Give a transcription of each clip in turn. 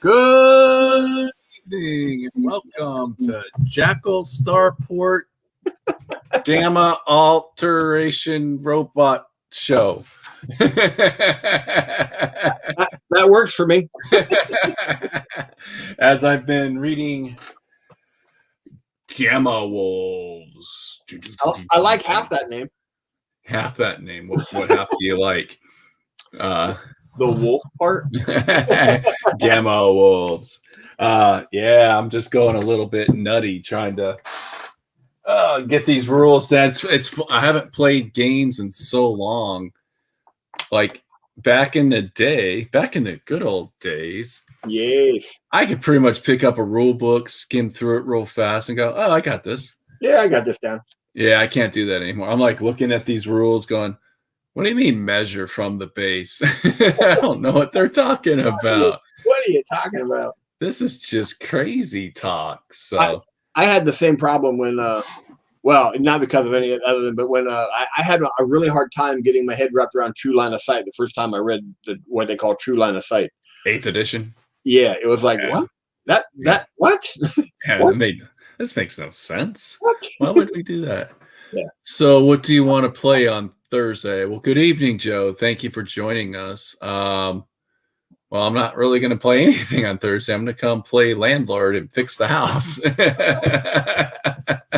Good evening and welcome to Jackal Starport Gamma Alteration Robot Show. That works for me. As I've been reading Gamma Wolves. I like half that name. Half that name. What half do you like? The wolf part. Gamma Wolves. Yeah, I'm just going a little bit nutty trying to get these rules down. I haven't played games in so long. Like back in the good old days. Yes. I could pretty much pick up a rule book, skim through it real fast, and go, "Oh, I got this." Yeah, I got this down. Yeah, I can't do that anymore. I'm like looking at these rules, going, "What do you mean measure from the base?" I don't know what they're talking about. What are you talking about? This is just crazy talk. So I had the same problem when, well, not because of any other than, but when I had a really hard time getting my head wrapped around true line of sight the first time I read what they call true line of sight. 8th edition. Yeah, it was like, what? What? Yeah, What? This makes no sense. What? Why would we do that? Yeah. So what do you want to play on Thursday? Well, good evening, Joe. Thank you for joining us. Well, I'm not really going to play anything on Thursday. I'm going to come play landlord and fix the house.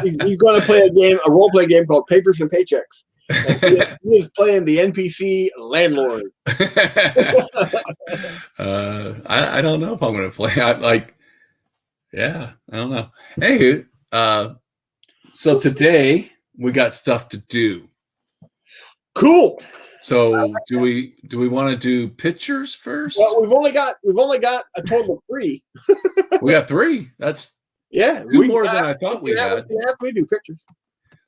He's going to play a role play game called Papers and Paychecks. And he is playing the NPC landlord. I don't know if I'm going to play. I don't know. Hey, so today we got stuff to do. Cool. So do we want to do pictures first? Well, we've only got a total of 3. We got 3. That's two more than I thought we had. We do pictures.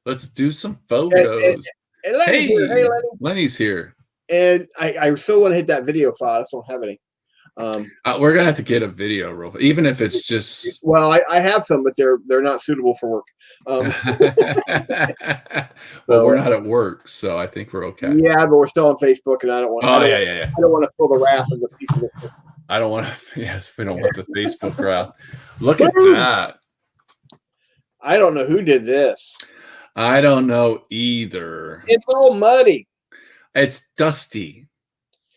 Let's do some photos. And Lenny's here. Hey, Lenny. Lenny's here. And I still want to hit that video file. I just don't have any. We're gonna have to get a video roll, even if it's just. Well, I have some, but they're not suitable for work. Well, we're not at work, so I think we're okay. Yeah, but we're still on Facebook, and I don't want. Yeah. I don't want to feel the wrath of the piece of it. I don't want to. Yes, we don't want the Facebook wrath. Look at that. I don't know who did this. I don't know either. It's all muddy. It's dusty.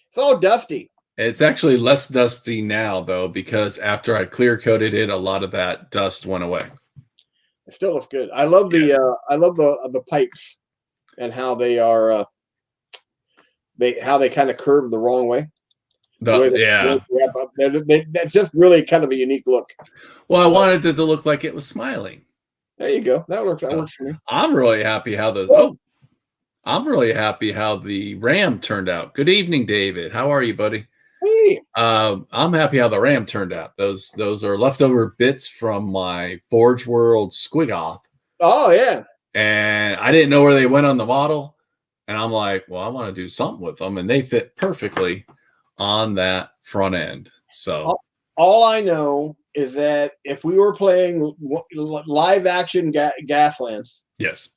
It's all dusty. It's actually less dusty now, though, because after I clear coated it, a lot of that dust went away. It still looks good. I love the pipes and how they are how they kind of curve the wrong way. That's just really kind of a unique look. Well, I wanted it to look like it was smiling. There you go. That works for me. I'm really happy how the Ram turned out. Good evening, David. How are you, buddy? Hey. I'm happy how the Ram turned out. Those are leftover bits from my Forge World Squig Off. Oh yeah. And I didn't know where they went on the model, and I'm like, well, I want to do something with them, and they fit perfectly on that front end. So all I know is that if we were playing live action Gaslands, yes,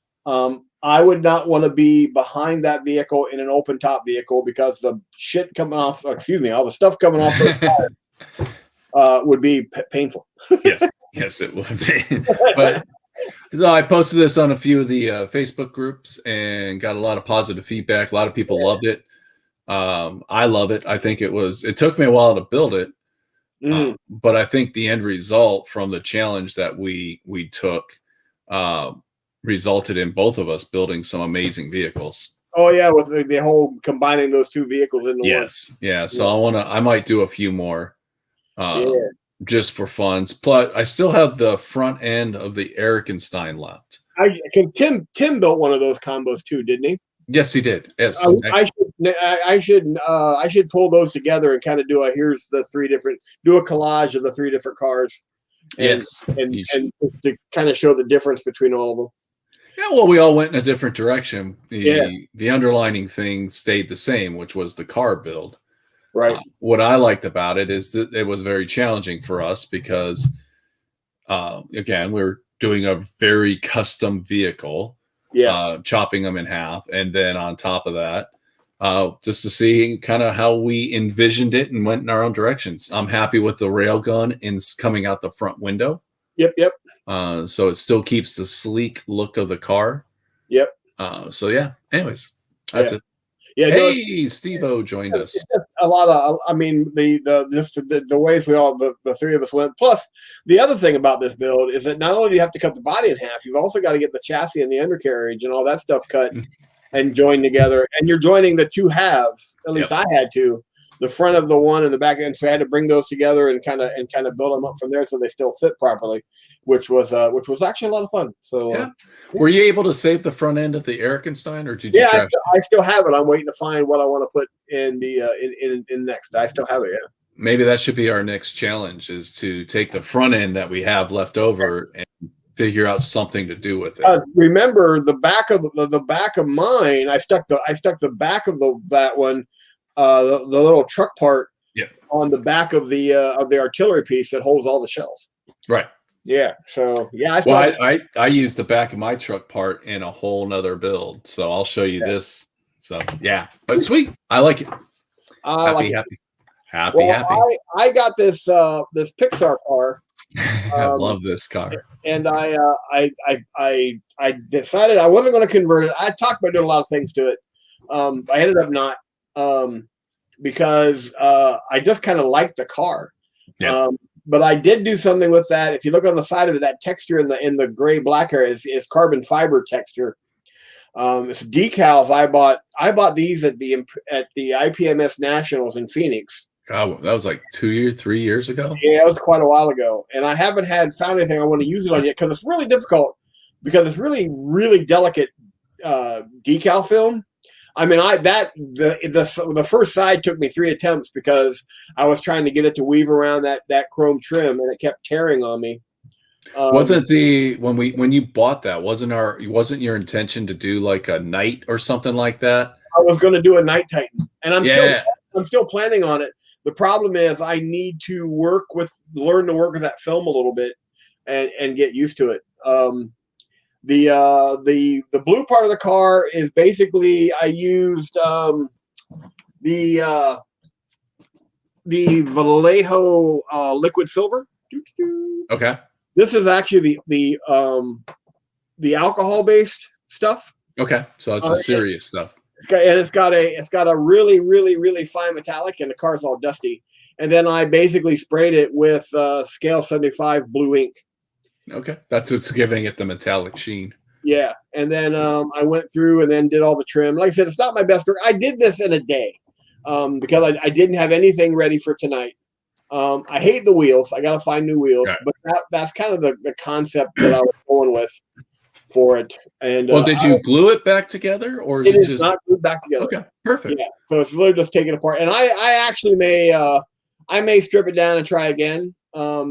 I would not want to be behind that vehicle in an open top vehicle because the shit coming off, all the stuff coming off the would be painful. Yes, it would be. But so I posted this on a few of the Facebook groups and got a lot of positive feedback. A lot of people loved it. I love it. I think it took me a while to build it. But I think the end result from the challenge that we took resulted in both of us building some amazing vehicles. Oh yeah, with the whole combining those 2 vehicles into one. Yeah. So I might do a few more, just for fun. Plus, I still have the front end of the Erikenstein left. Tim built one of those combos too, didn't he? Yes, he did. Yes, I should pull those together and kind of do a collage of the 3 different cars. And to kind of show the difference between all of them. Yeah, well, we all went in a different direction. The underlining thing stayed the same, which was the car build. Right. What I liked about it is that it was very challenging for us because, again, we were doing a very custom vehicle. Chopping them in half, and then on top of that, just to see kind of how we envisioned it and went in our own directions. I'm happy with the rail gun coming out the front window. Yep. So it still keeps the sleek look of the car. Yep. So yeah. Anyways, that's it. Yeah. Hey, Steve-O joined us. A lot of, I mean, the ways we all the three of us went. Plus, the other thing about this build is that not only do you have to cut the body in half, you've also got to get the chassis and the undercarriage and all that stuff cut and joined together. And you're joining the two halves. At least I had to. The front of the one and the back end, so I had to bring those together and kind of build them up from there so they still fit properly, which was actually a lot of fun. So were you able to save the front end of the Erikenstein, or did you? Yeah, I still have it. I'm waiting to find what I want to put in the in next. I still have it. Yeah. Maybe that should be our next challenge: is to take the front end that we have left over and figure out something to do with it. Remember the back of the back of mine? I stuck the back of that one. The little truck part on the back of the artillery piece that holds all the shells. Right. Yeah. So yeah. I used the back of my truck part in a whole nother build. So I'll show you this. So yeah, but sweet. I like it. Happy. I got this Pixar car. I love this car. And I decided I wasn't going to convert it. I talked about doing a lot of things to it. I ended up not. Because I just kind of liked the car. Yeah. But I did do something with that. If you look on the side of it, that texture in the gray black area is carbon fiber texture. It's decals. I bought these at the IPMS Nationals in Phoenix. God, that was like 3 years ago. Yeah, it was quite a while ago, and I haven't found anything I want to use it on yet because it's really difficult because it's really delicate decal film. I mean, the first side took me 3 attempts because I was trying to get it to weave around that chrome trim, and it kept tearing on me. Wasn't when you bought that wasn't your intention to do like a night or something like that? I was going to do a Night Titan, and I'm still planning on it. The problem is I need to learn to work with that film a little bit and get used to it. The blue part of the car is basically I used the Vallejo liquid silver. Okay. This is actually the alcohol based stuff. Okay, so it's the serious stuff. It's got a really fine metallic, and the car's all dusty. And then I basically sprayed it with Scale 75 blue ink. Okay, that's what's giving it the metallic sheen. Yeah, and then I went through and then did all the trim. Like I said, it's not my best work. I did this in a day because I didn't have anything ready for tonight. I hate the wheels. I got to find new wheels, but that's kind of the concept that I was going with for it. And did you glue it back together, or is it just not glued back together? Okay, perfect. Yeah, so it's literally just taking it apart. And I actually may strip it down and try again.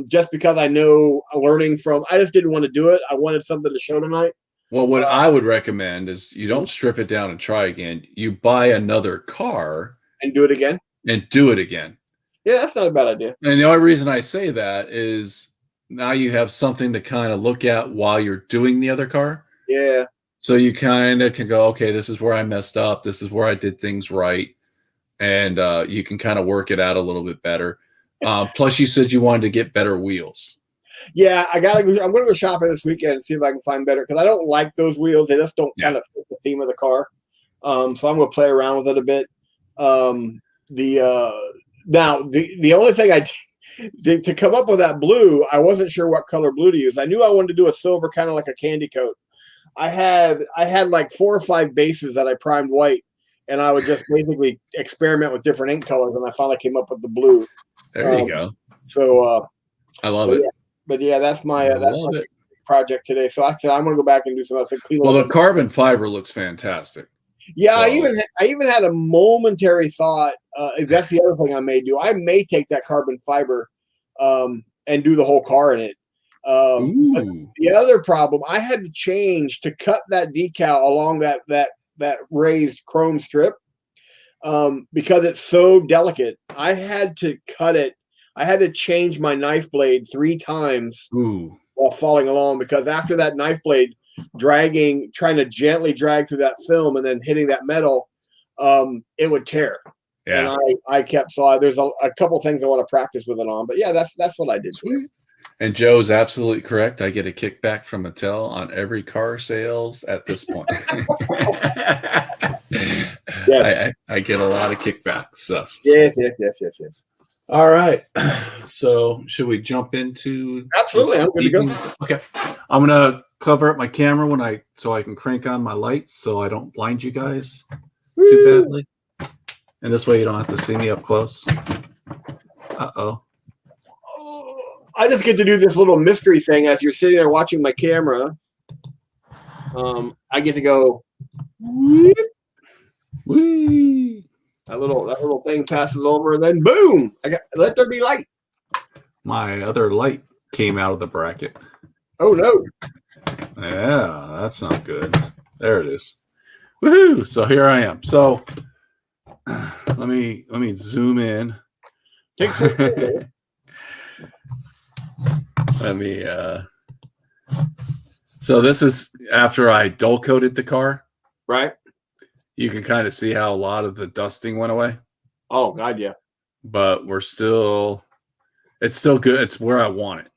Just because I know learning from, I just didn't want to do it. I wanted something to show tonight. Well, what I would recommend is you don't strip it down and try again. You buy another car and do it again. Yeah, that's not a bad idea. And the only reason I say that is now you have something to kind of look at while you're doing the other car. Yeah. So you kind of can go, okay, this is where I messed up. This is where I did things right. And you can kind of work it out a little bit better. Plus, you said you wanted to get better wheels. Yeah, I'm going to go shopping this weekend and see if I can find better because I don't like those wheels. They just don't kind of fit the theme of the car. So I'm going to play around with it a bit. Now the only thing I did to come up with that blue, I wasn't sure what color blue to use. I knew I wanted to do a silver, kind of like a candy coat. I had like 4 or 5 bases that I primed white, and I would just basically experiment with different ink colors, and I finally came up with the blue. There you go. So I love it. Yeah. But yeah, that's my project today. So I said I'm going to go back and do some other clean. Well, the carbon fiber looks fantastic. Yeah, so. I even had a momentary thought. That's the other thing I may do. I may take that carbon fiber and do the whole car in it. The other problem, I had to change to cut that decal along that raised chrome strip because it's so delicate. I had to cut it. I had to change my knife blade 3 times while falling along because after that knife blade trying to gently drag through that film and then hitting that metal, it would tear. Yeah. And I kept, so there's a couple things I want to practice with it on, but yeah, that's what I did. Sweet. And Joe's absolutely correct. I get a kickback from Mattel on every car sales at this point. Yeah. I get a lot of kickbacks. So Yes. all right. So should we jump into Absolutely. I'm good to go. Okay. I'm gonna cover up my camera so I can crank on my lights so I don't blind you guys too badly. And this way you don't have to see me up close. Uh-oh. I just get to do this little mystery thing as you're sitting there watching my camera. I get to go whoop. Whee! That little thing passes over, and then boom! Let there be light. My other light came out of the bracket. Oh no! Yeah, that's not good. There it is. Woohoo! So here I am. So let me zoom in. Let me so this is after I dull coated the car. Right. You can kind of see how a lot of the dusting went away. Oh God, yeah. But it's still good. It's where I want it.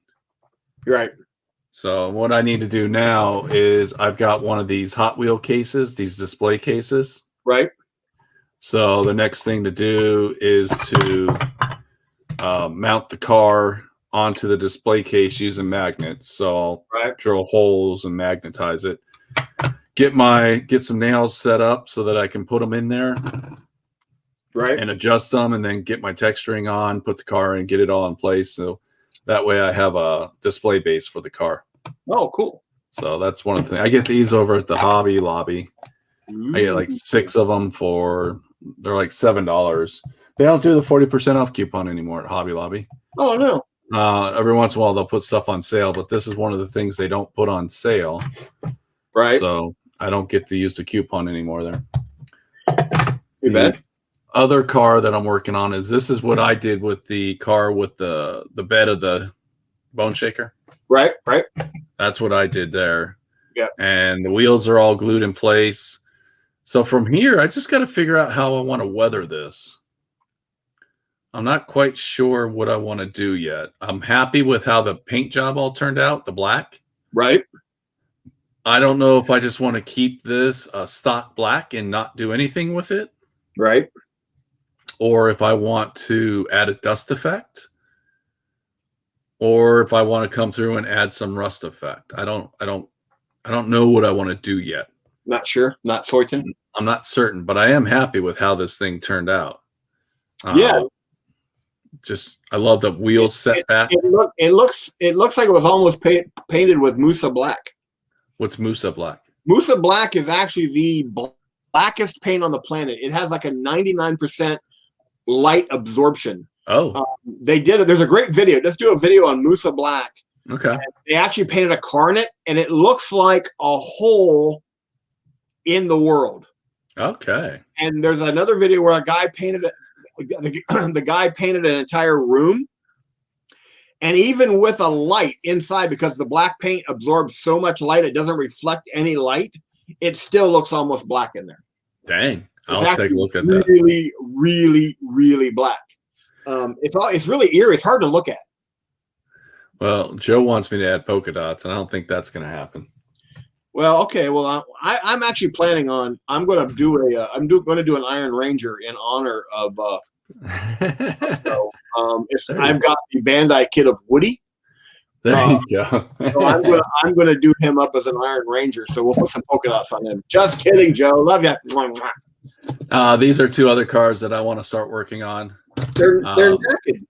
Right. So what I need to do now is I've got one of these Hot Wheel cases, these display cases. Right. So the next thing to do is to mount the car onto the display case using magnets. So I'll drill holes and magnetize it. Get some nails set up so that I can put them in there. Right. And adjust them, and then get my texturing on, put the car in, get it all in place. So that way I have a display base for the car. Oh, cool. So that's one of the things. I get these over at the Hobby Lobby. I get like 6 of them they're like $7. They don't do the 40% off coupon anymore at Hobby Lobby. Oh, no. Every once in a while they'll put stuff on sale, but this is one of the things they don't put on sale. Right. So I don't get to use the coupon anymore there. You bet. Other car that I'm working on this is what I did with the car with the bed of the bone shaker. Right. That's what I did there. Yeah. And the wheels are all glued in place. So from here, I just got to figure out how I want to weather this. I'm not quite sure what I want to do yet. I'm happy with how the paint job all turned out, the black. Right. I don't know if I just want to keep this stock black and not do anything with it. Right. Or if I want to add a dust effect, or if I want to come through and add some rust effect. I don't know what I want to do yet. Not sure. Not certain. I'm not certain, but I am happy with how this thing turned out. Yeah. I love the wheels set back. It looks like it was almost painted with Musa black. What's Musa black? Musa black is actually the blackest paint on the planet. It has like a 99% light absorption. Oh, they did it. There's a great video. Let's do a video on Musa black. Okay. And they actually painted a car in it, and it looks like a hole in the world. Okay. And there's another video where a guy painted it. The guy painted an entire room, and even with a light inside, because the black paint absorbs so much light, it doesn't reflect any light. It still looks almost black in there. Dang. I'll take a look at that. Really, really, really black. It's really eerie. It's hard to look at. Well, Joe wants me to add polka dots, and I don't think that's going to happen. Well, okay. Well, I'm actually planning on. I'm going to do going to do an Iron Ranger in honor of. I've got the Bandai kit of Woody. There you go. So I'm gonna do him up as an Iron Ranger. So we'll put some polka dots on him. Just kidding, Joe. Love you. These are 2 other cars that I want to start working on. They're naked.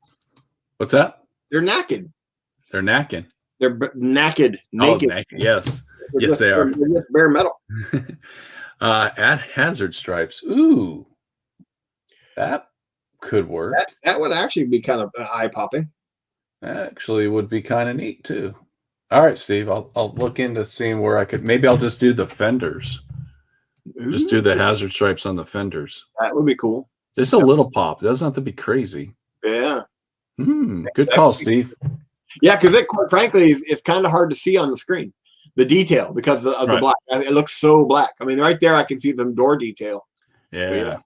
What's that? They're naked. They're knacking. They're naked. Naked. Oh, naked. Yes. Yes, they are. They're just bare metal. Add hazard stripes. Ooh, that could work. That would actually be kind of eye popping. That actually would be kind of neat too. All right, Steve. I'll look into seeing where I could. Maybe I'll just do the fenders. Ooh. Just do the hazard stripes on the fenders. That would be cool. Just a little pop. It doesn't have to be crazy. Yeah. Good call, Steve. Yeah, because quite frankly, it's kind of hard to see on the screen, the detail, because of the black. It looks so black. I mean, right there, I can see the door detail. Yeah.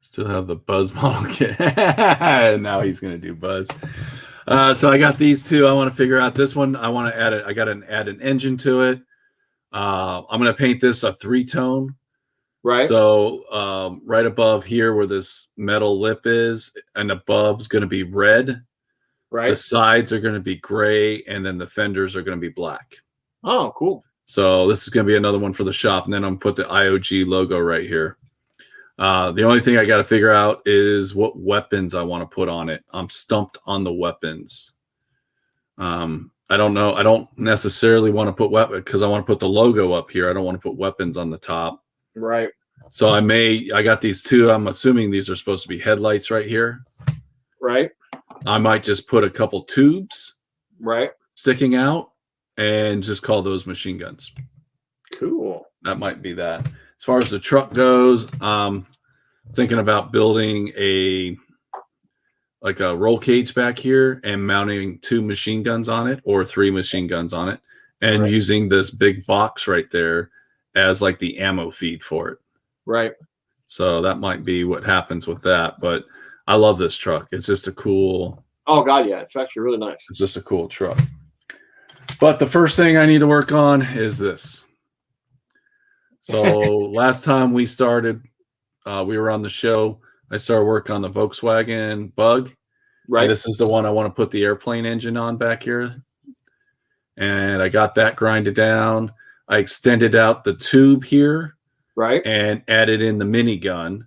Still have the Buzz model kit. Now he's going to do Buzz. So I got these two. I want to figure out this one. I want to add it. I got to add an engine to it. I'm going to paint this a 3-tone. Right. So right above here where this metal lip is and above is going to be red. Right. The sides are going to be gray, and then the fenders are going to be black. Oh, cool. So this is going to be another one for the shop. And then I'm going to put the IOG logo right here. The only thing I got to figure out is what weapons I want to put on it. I'm stumped on the weapons. I don't know. I don't necessarily want to put weapon because I want to put the logo up here. I don't want to put weapons on the top. Right. So I got these two. I'm assuming these are supposed to be headlights right here. Right. I might just put a couple tubes sticking out and just call those machine guns. Cool. That might be that. As far as the truck goes, thinking about building a roll cage back here and mounting 2 machine guns on it or 3 machine guns on it and using this big box right there as like the ammo feed for it. Right. So that might be what happens with that. But I love this truck. It's just a cool. Oh, God, yeah. It's actually really nice. It's just a cool truck. But the first thing I need to work on is this. So last time we started, we were on the show. I started work on the Volkswagen Bug. Right. And this is the one I want to put the airplane engine on back here. And I got that grinded down. I extended out the tube here. Right. And added in the minigun.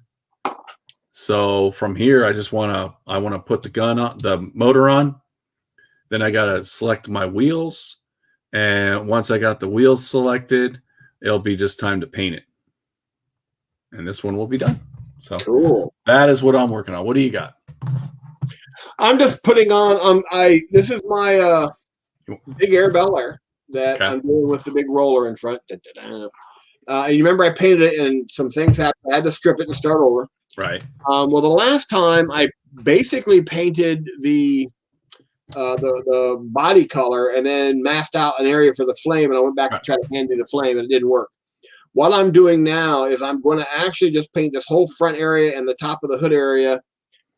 So from here, I want to put the gun on, the motor on. Then I got to select my wheels. And once I got the wheels selected, it'll be just time to paint it. And this one will be done. So cool. That is what I'm working on. What do you got? I'm just putting on, this is my big Air Bel Air that I'm doing with the big roller in front. You remember I painted it and some things happened. I had to strip it and start over. Right. Well, the last time I basically painted the body color and then masked out an area for the flame, and I went back to try to hand do the flame, and it didn't work. What I'm doing now is I'm going to actually just paint this whole front area and the top of the hood area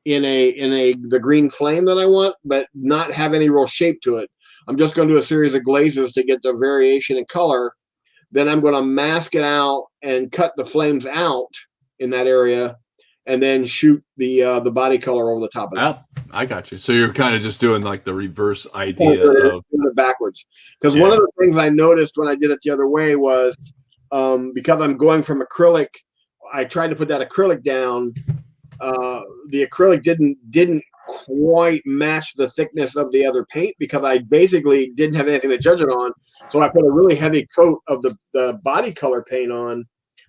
in the green flame that I want, but not have any real shape to it. I'm just going to do a series of glazes to get the variation in color. Then I'm going to mask it out and cut the flames out in that area, and then shoot the body color over the top of that. I got you. So you're kind of just doing like the reverse idea of it backwards. Because one of the things I noticed when I did it the other way was because I'm going from acrylic, I tried to put that acrylic down. The acrylic didn't quite match the thickness of the other paint because I basically didn't have anything to judge it on. So I put a really heavy coat of the body color paint on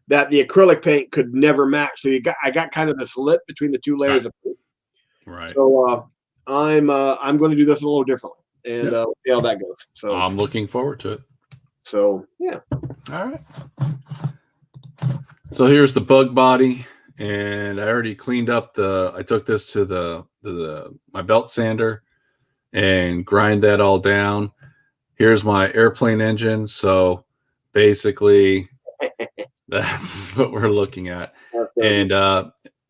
that the acrylic paint could never match. So I got kind of this lip between the 2 layers of paint. Right. So I'm going to do this a little differently and see how that goes. So I'm looking forward to it. So yeah. All right. So here's the bug body, and I already cleaned up I took this to my belt sander and grind that all down. Here's my airplane engine. So basically that's what we're looking at. And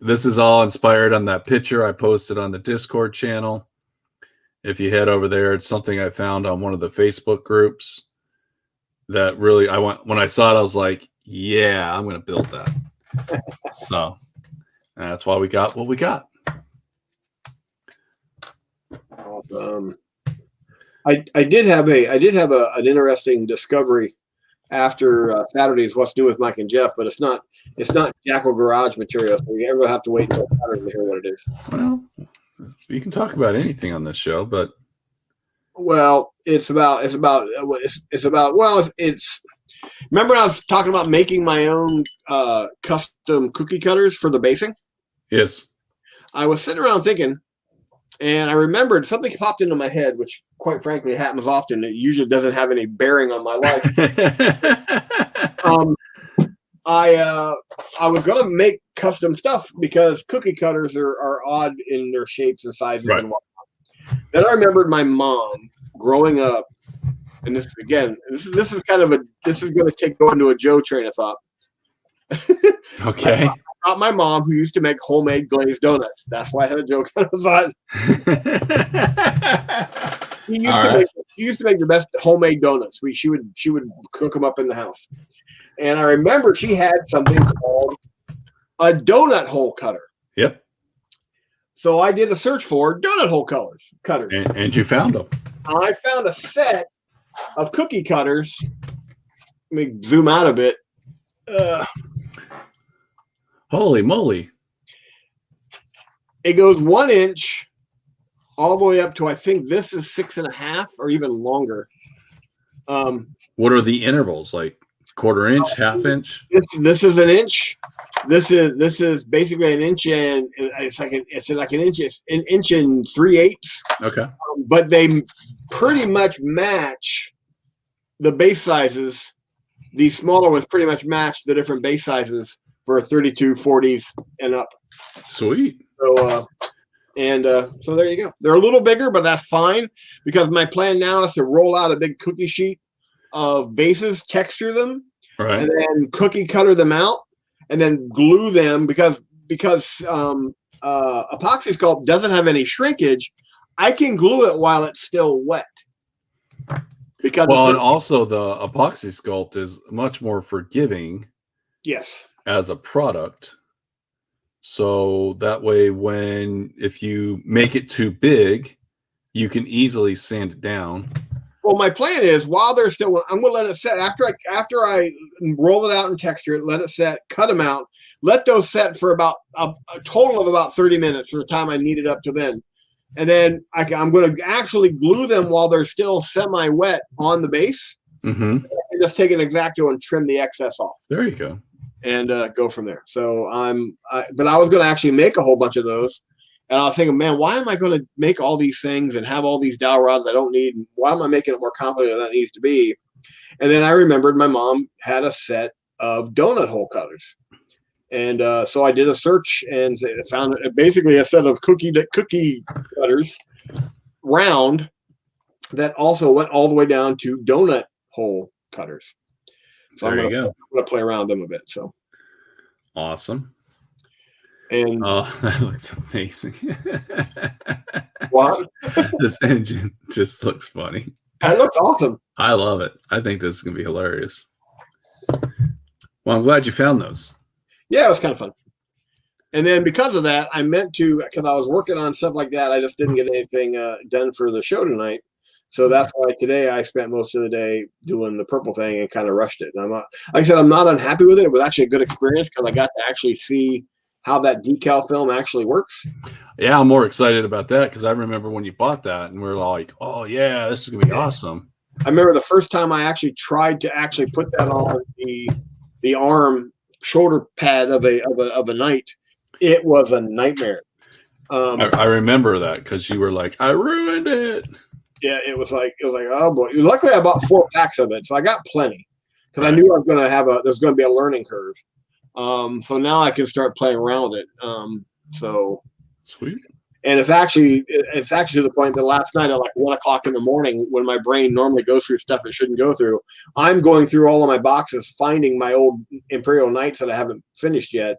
this is all inspired on that picture I posted on the Discord channel. If you head over there, it's something I found on one of the Facebook groups that really, when I saw it, I was like, yeah, I'm going to build that. So that's why we got what we got. I did have an interesting discovery after Saturday's What's New with Mike and Jeff, but it's not Jackal Garage material, so you ever have to wait until Saturday to hear what it is. Well, you can talk about anything on this show, but it's remember I was talking about making my own custom cookie cutters for the basing? Yes. I was sitting around thinking, and I remembered something popped into my head, which quite frankly happens often. It usually doesn't have any bearing on my life. I was going to make custom stuff because cookie cutters are odd in their shapes and sizes and whatnot. Then I remembered my mom growing up, and this is going to go into a Joe train of thought. Okay. I thought my mom, who used to make homemade glazed donuts. That's why I had a joke. I thought she used All to right. make she used to make the best homemade donuts. She would cook them up in the house. And I remember she had something called a donut hole cutter. Yep. So I did a search for donut hole cutters. And you found them. I found a set of cookie cutters. Let me zoom out a bit. Holy moly. It goes 1 inch all the way up to, I think this is 6.5 or even longer. What are the intervals? Like quarter inch, half inch? This is an inch. This is basically an inch, and it's like an inch. It's an inch and 3/8. Okay. But they pretty much match the base sizes. These smaller ones pretty much match the different base sizes for 32, 40s, and up. Sweet. So so there you go. They're a little bigger, but that's fine because my plan now is to roll out a big cookie sheet of bases, texture them, Right. and then cookie cutter them out, and then glue them because epoxy sculpt doesn't have any shrinkage. I can glue it while it's still wet. Because and also the epoxy sculpt is much more forgiving. Yes. As a product. So that way, if you make it too big, you can easily sand it down. Well, my plan is while they're still, I'm going to let it set after I roll it out and texture it, let it set, cut them out, let those set for about a total of about 30 minutes for the time I need it up to then. And then I'm going to actually glue them while they're still semi-wet on the base. Mm-hmm. And just take an X-Acto and trim the excess off. There you go. And go from there. So but I was going to actually make a whole bunch of those. And I was thinking, man, why am I going to make all these things and have all these dowel rods I don't need? Why am I making it more complicated than it needs to be? And then I remembered my mom had a set of donut hole cutters. And so I did a search and found basically a set of cookie cutters, round, that also went all the way down to donut hole cutters. So there you go. I'm going to play around them a bit. So awesome. And that looks amazing. What? This engine just looks funny. It looks awesome. I love it. I think this is going to be hilarious. Well, I'm glad you found those. Yeah, it was kind of fun. And then because of that, I meant to, because I was working on stuff like that, I just didn't get anything done for the show tonight. So that's why today I spent most of the day doing the purple thing and kind of rushed it. And I'm not, like I said, I'm not unhappy with it. It was actually a good experience because I got to actually see how that decal film actually works. Yeah, I'm more excited about that because I remember when you bought that and we were like, oh yeah, this is gonna be awesome. I remember the first time I actually tried to actually put that on the arm shoulder pad of a Knight. It was a nightmare. I remember that because you were like, I ruined it. Yeah, it was like, oh boy. Luckily, I bought 4 packs of it, so I got plenty because I knew I was going to there's going to be a learning curve. So now I can start playing around with it. So sweet. And it's actually to the point that last night at like 1 o'clock in the morning, when my brain normally goes through stuff it shouldn't go through, I'm going through all of my boxes, finding my old Imperial Knights that I haven't finished yet,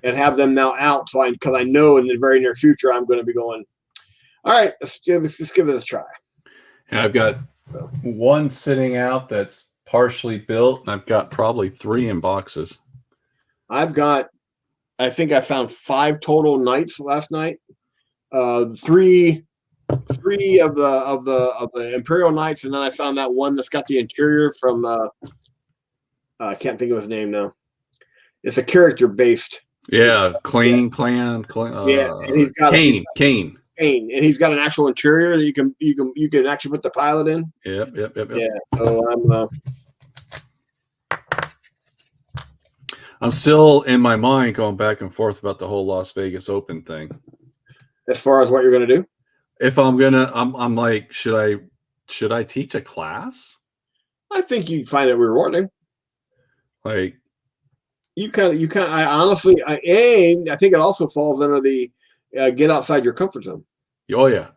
and have them now out. So because I know in the very near future I'm going to be going, all right, let's give this a try. And I've got one sitting out that's partially built, and I've got probably 3 in boxes. I think I found 5 total Knights last night. 3 of the Imperial Knights, and then I found that one that's got the interior from I can't think of his name now. It's a character based. Yeah, Clan. Yeah, and he's got Kane, and he's got an actual interior that you can actually put the pilot in. Yep. Yeah, so I'm still in my mind going back and forth about the whole Las Vegas Open thing. As far as what you're going to do? If I'm like, should I teach a class? I think you'd find it rewarding. Like, I honestly, I think it also falls under the get outside your comfort zone. Oh yeah,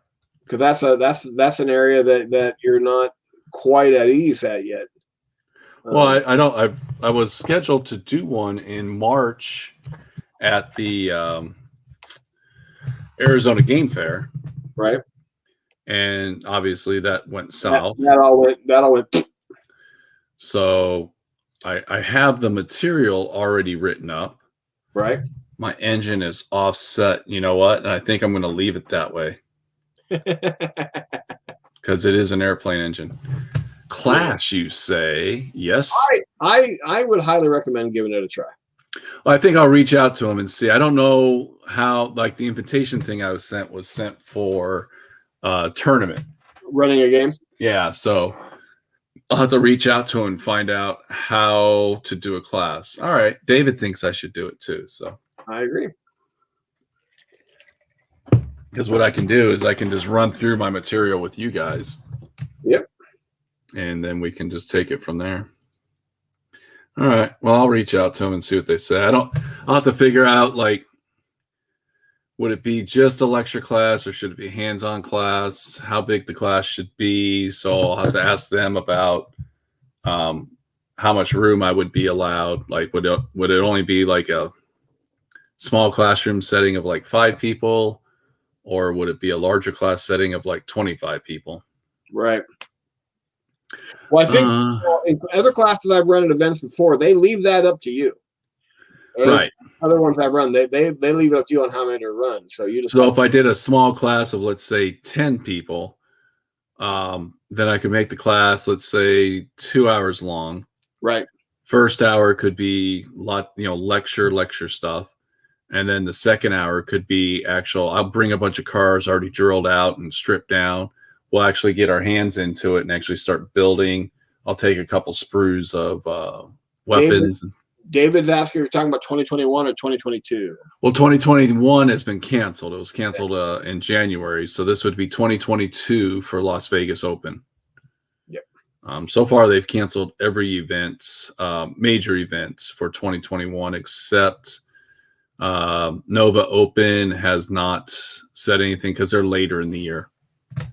because that's an area that you're not quite at ease at yet. Well, I don't. I was scheduled to do one in March at the Arizona Game Fair, right? and obviously that went south. That all went. So I have the material already written up. Right. My engine is offset. You know what? And I think I'm going to leave it that way because it is an airplane engine. Class, you say? Yes. I would highly recommend giving it a try. Well, I think I'll reach out to him and see. I don't know how. Like the invitation thing I was sent for tournament. Running a game. Yeah, so I'll have to reach out to him and find out how to do a class. All right, David thinks I should do it too. So I agree. Because what I can do is I can just run through my material with you guys. Yep. And then we can just take it from there. All right. Well, I'll reach out to them and see what they say. I'll have to figure out, like, would it be just a lecture class or should it be a hands-on class? How big the class should be. So I'll have to ask them about how much room I would be allowed. Like, would it only be like a small classroom setting of like 5 people, or would it be a larger class setting of like 25 people? Right. Well, I think in other classes I've run at events before, they leave that up to you. Right. Other ones I've run, they leave it up to you on how many to run. So if I did a small class of, let's say, 10 people, then I could make the class, let's say, 2 hours long. Right. First hour could be lecture stuff. And then the second hour could be I'll bring a bunch of cars already drilled out and stripped down. We'll actually get our hands into it and actually start building. I'll take a couple sprues of weapons. David's asking if you're talking about 2021 or 2022. Well, 2021 has been canceled. It was canceled in January. So this would be 2022 for Las Vegas Open. Yep. So far, they've canceled every event, major events for 2021, except Nova Open has not said anything because they're later in the year.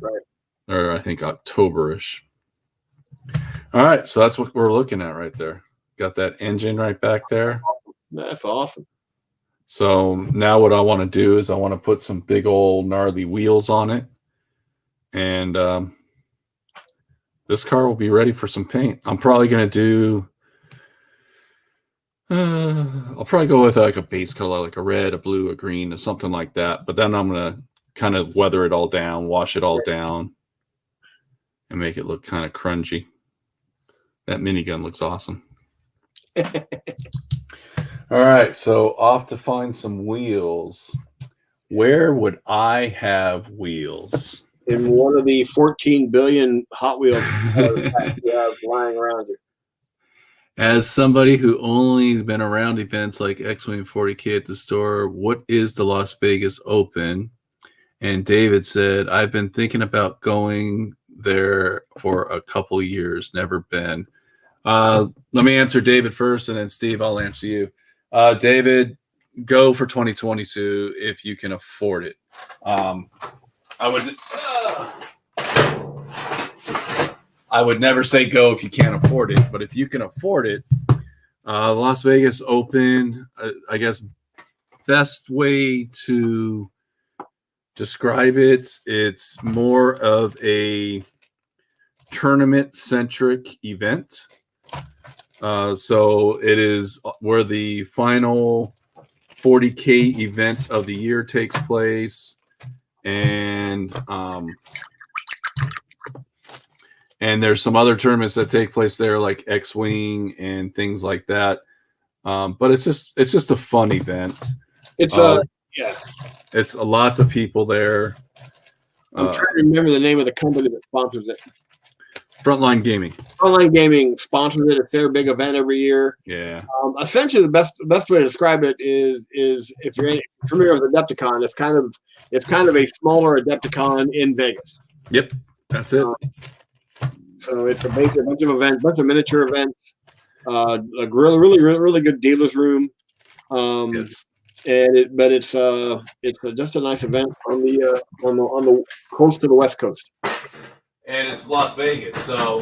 Right. Or I think October-ish. All right. So that's what we're looking at right there. Got that engine right back there. That's awesome. So now what I want to do is I want to put some big old gnarly wheels on it. And this car will be ready for some paint. I'm probably going to do... I'll probably go with like a base color, like a red, a blue, a green, or something like that. But then I'm going to kind of weather it all down, wash it all down, and make it look kind of grungy. That minigun looks awesome. All right, so off to find some wheels. Where would I have wheels? In one of the 14 billion Hot Wheels lying around here. As somebody who only been around events like X-Wing 40K at the store, what is the Las Vegas Open? And David said, I've been thinking about going there for a couple years, never been. Let me answer David first, and then Steve, I'll answer you. David, go for 2022 if you can afford it. I would never say go if you can't afford it, but if you can afford it, Las Vegas Open, I guess best way to describe it, it's more of a tournament-centric event. So it is where the final 40K event of the year takes place, and there's some other tournaments that take place there, like X-Wing and things like that. But it's just a fun event. It's it's lots of people there. I'm trying to remember the name of the company that sponsors it. Frontline Gaming sponsors it. It's their big event every year. Yeah. Essentially, the best way to describe it is if you're familiar with Adepticon, it's kind of a smaller Adepticon in Vegas. Yep, that's it. So it's a bunch of events, bunch of miniature events, a really good dealer's room. Yes. It's just a nice event on the coast to the West Coast. And it's Las Vegas, so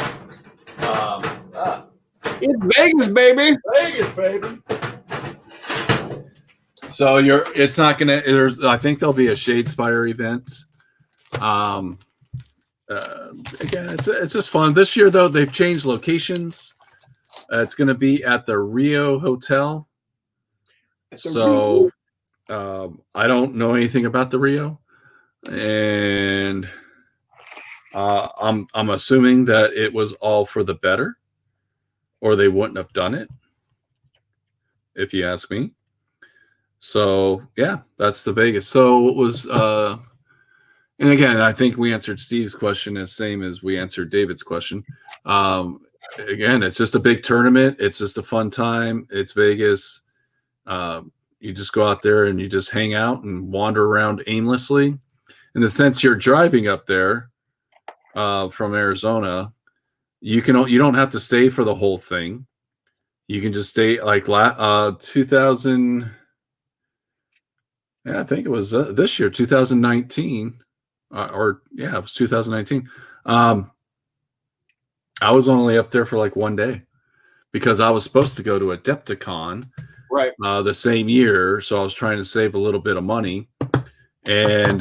It's Vegas, baby. Vegas, baby. So it's not gonna. I think there'll be a Shade Spire event. Again, it's just fun. This year though, they've changed locations. It's going to be at the Rio Hotel. So I don't know anything about the Rio, and I'm assuming that it was all for the better, or they wouldn't have done it, if you ask me. So yeah, that's the Vegas. So it was, and again, I think we answered Steve's question as same as we answered David's question. Again, it's just a big tournament. It's just a fun time. It's Vegas. You just go out there and you just hang out and wander around aimlessly. In the sense you're driving up there from Arizona, you don't have to stay for the whole thing. You can just stay like 2000. Yeah, I think it was this year, 2019, it was 2019. I was only up there for like one day because I was supposed to go to Adepticon right the same year, so I was trying to save a little bit of money, and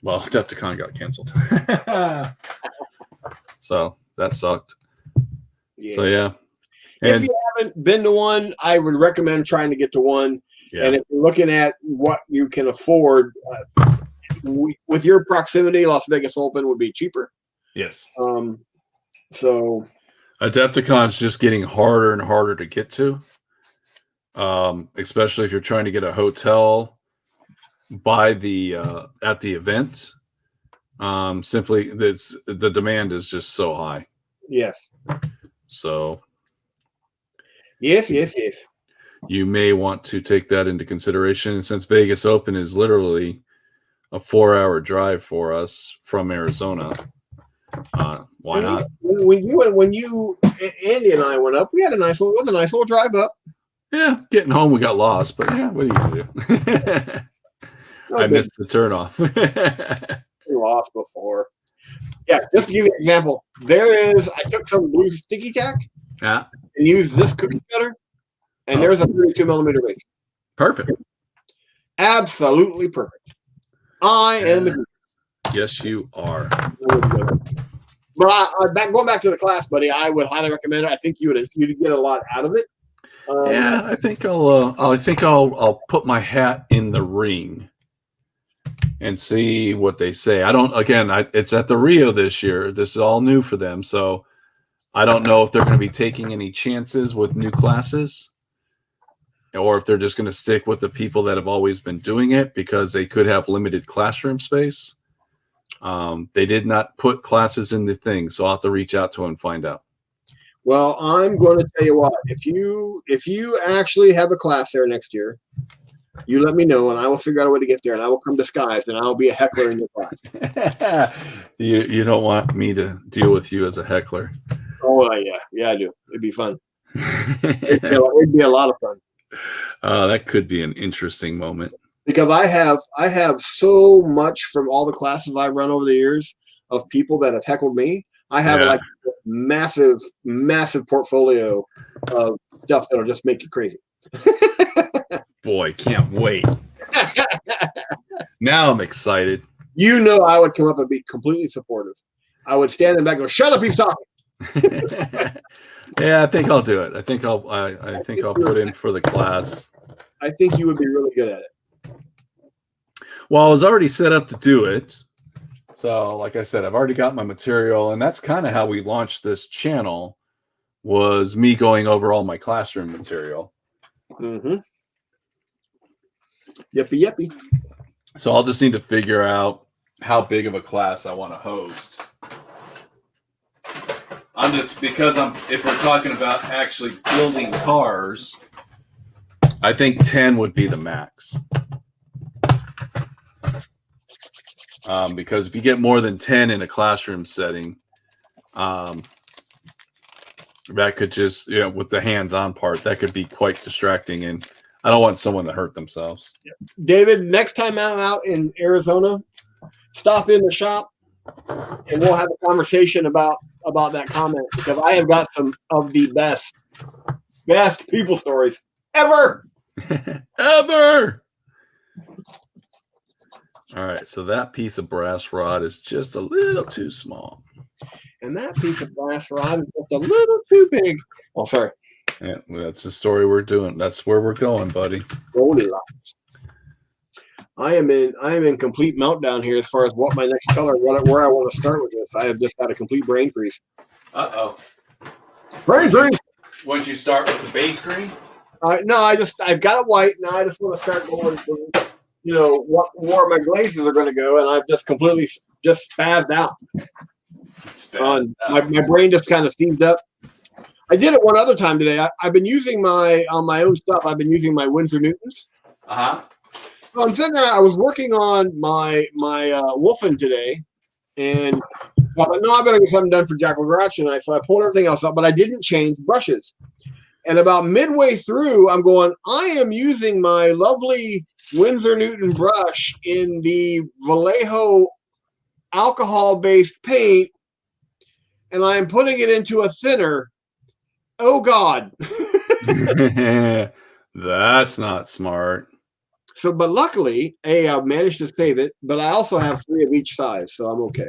Adepticon got canceled. So that sucked. Yeah. So yeah. If you haven't been to one, I would recommend trying to get to one. Yeah. And if you're looking at what you can afford, with your proximity, Las Vegas Open would be cheaper. Yes. So Adepticon's just getting harder and harder to get to, especially if you're trying to get a hotel by the at the event. Simply, the demand is just so high. Yes. So. Yes. You may want to take that into consideration. And since Vegas Open is literally a 4-hour drive for us from Arizona, why not? When you Andy and I went up, we had it was a nice little drive up. Yeah, getting home we got lost, but yeah, what are you gonna do? I missed the turnoff. We lost before. Yeah, just to give you an example, I took some blue sticky tack. Yeah. And used this cookie cutter, and there's a 32 millimeter base. Perfect. Absolutely perfect. I am. Yes, you are. But going back to the class, buddy, I would highly recommend it. I think you'd get a lot out of it. Yeah, I think I'll put my hat in the ring and see what they say. It's at the Rio this year. This is all new for them, so I don't know if they're going to be taking any chances with new classes, or if they're just going to stick with the people that have always been doing it because they could have limited classroom space. They did not put classes in the thing, so I'll have to reach out to them and find out. Well, I'm going to tell you what, if you actually have a class there next year, you let me know, and I will figure out a way to get there, and I will come disguised, and I'll be a heckler in your class. You don't want me to deal with you as a heckler. Oh, yeah, I do. It'd be fun. It'd be a lot of fun. That could be an interesting moment. Because I have so much from all the classes I've run over the years of people that have heckled me. I have like a massive portfolio of stuff that'll just make you crazy. Boy, can't wait. Now I'm excited. You know, I would come up and be completely supportive. I would stand in the back and go, "Shut up, he's talking." Yeah, I think I'll do it. I think I'll put in for the class. I think you would be really good at it. Well, I was already set up to do it. So, like I said, I've already got my material, and that's kind of how we launched this channel, was me going over all my classroom material. Mm-hmm. Yippee. So I'll just need to figure out how big of a class I want to host. If we're talking about actually building cars, I think 10 would be the max. Because if you get more than 10 in a classroom setting, that could just, with the hands-on part, that could be quite distracting, and I don't want someone to hurt themselves. David, next time I'm out in Arizona, stop in the shop, and we'll have a conversation about that comment, because I have got some of the best Best people stories ever. Ever. All right, so that piece of brass rod is just a little too small. And that piece of brass rod is just a little too big. Oh, sorry. Yeah, well, that's the story we're doing. That's where we're going, buddy. Goldilocks. I am in complete meltdown here as far as what my next color, where I want to start with this. I have just had a complete brain freeze. Uh-oh. Brain freeze. Once you start with the base green? No, I've got it white. Now I just want to start going to, where my glazes are going to go, and I've just completely spazzed out. My brain just kind of steamed up. I did it one other time today. I've been using on my own stuff. I've been using my Winsor Newtons. So I'm sitting there. I was working on my Wolfen today, and I thought, no, I better get something done for Jackal Garage tonight. So I pulled everything else up, but I didn't change brushes. And about midway through, I'm going, I am using my lovely Winsor Newton brush in the Vallejo alcohol-based paint, and I am putting it into a thinner. Oh, God. That's not smart. So, but luckily, I managed to save it, but I also have 3 of each size, so I'm okay.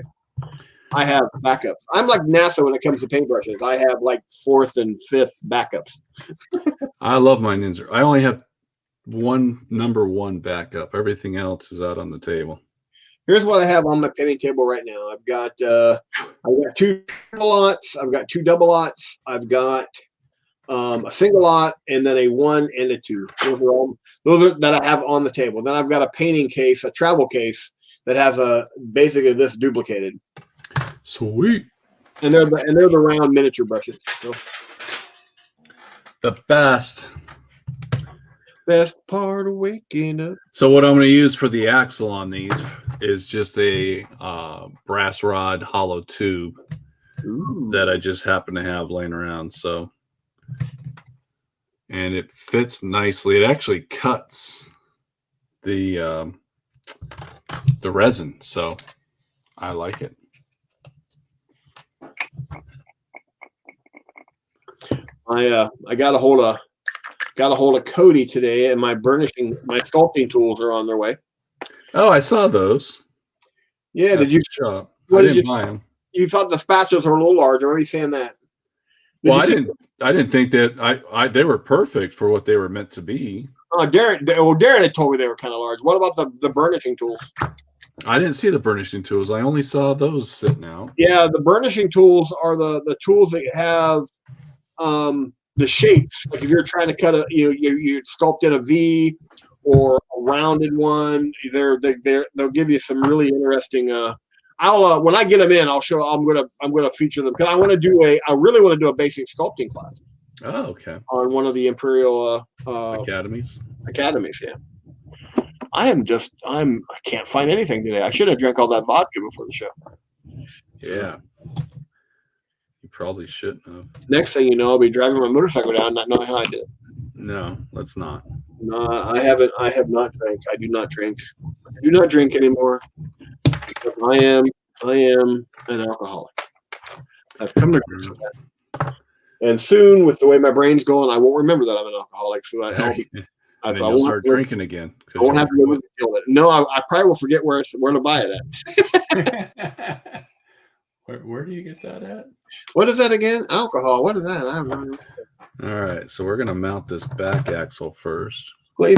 I have backups. I'm like NASA when it comes to paintbrushes. I have like 4th and 5th backups. I love my Ninja. I only have number 1 backup. Everything else is out on the table. Here's what I have on my painting table right now. I've got 2 triple lots. I've got 2 double lots. I've got a single lot, and then a 1 and a 2. Those are that I have on the table. Then I've got a painting case, a travel case that has basically this duplicated. Sweet. And they're the round miniature brushes. So. The best part of waking up. So what I'm going to use for the axle on these is just a brass rod hollow tube. Ooh. That I just happen to have laying around. So, and it fits nicely. It actually cuts the resin, so I like it. I got a hold of Cody today, and my sculpting tools are on their way. Oh, I saw those. Yeah, did you? Shop. I didn't buy them. You thought the spatulas were a little larger. Are you saying that? I didn't think that they were perfect for what they were meant to be. Darren had told me they were kind of large. What about the burnishing tools? I didn't see the burnishing tools. I only saw those sitting out. Yeah, the burnishing tools are the tools that have the shapes. Like if you're trying to cut you sculpt in a V or a rounded one, they'll give you some really interesting. I'll when I get them in, I'll show. I'm gonna feature them because I really want to do a basic sculpting class. Oh, okay. On one of the Imperial academies. Yeah. I can't find anything today. I should have drank all that vodka before the show. Yeah. You probably shouldn't have. Next thing you know, I'll be driving my motorcycle down, not knowing how I did it. No, let's not. No, I haven't. I have not drank. I do not drink. I do not drink anymore. Because I am an alcoholic. I've come to grips with that. And soon, with the way my brain's going, I won't remember that I'm an alcoholic. So I'll start drinking again. I won't have to go kill it. No, I probably will forget where to buy it at. Where do you get that at? What is that again? Alcohol. What is that? I don't know. All right, so we're gonna mount this back axle first. Glaze.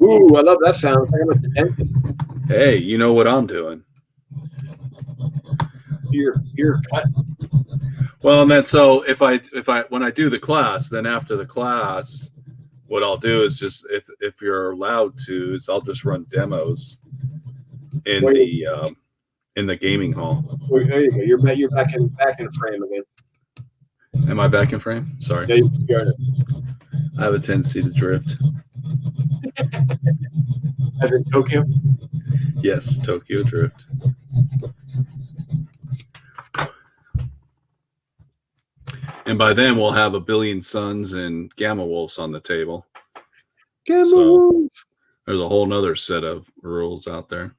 Ooh, I love that sound. It's like I'm at the dentist. Hey, you know what I'm doing. You're cut. Well, and then so if I when I do the class, then after the class, what I'll do is just if you're allowed to, is I'll just run demos in the gaming hall. Well, there you go. You're back in frame again. Am I back in frame? Sorry. Yeah, you are. I have a tendency to drift. As in Tokyo? Yes, Tokyo drift. And by then we'll have a billion suns and gamma wolves on the table. Wolves. There's a whole nother set of rules out there.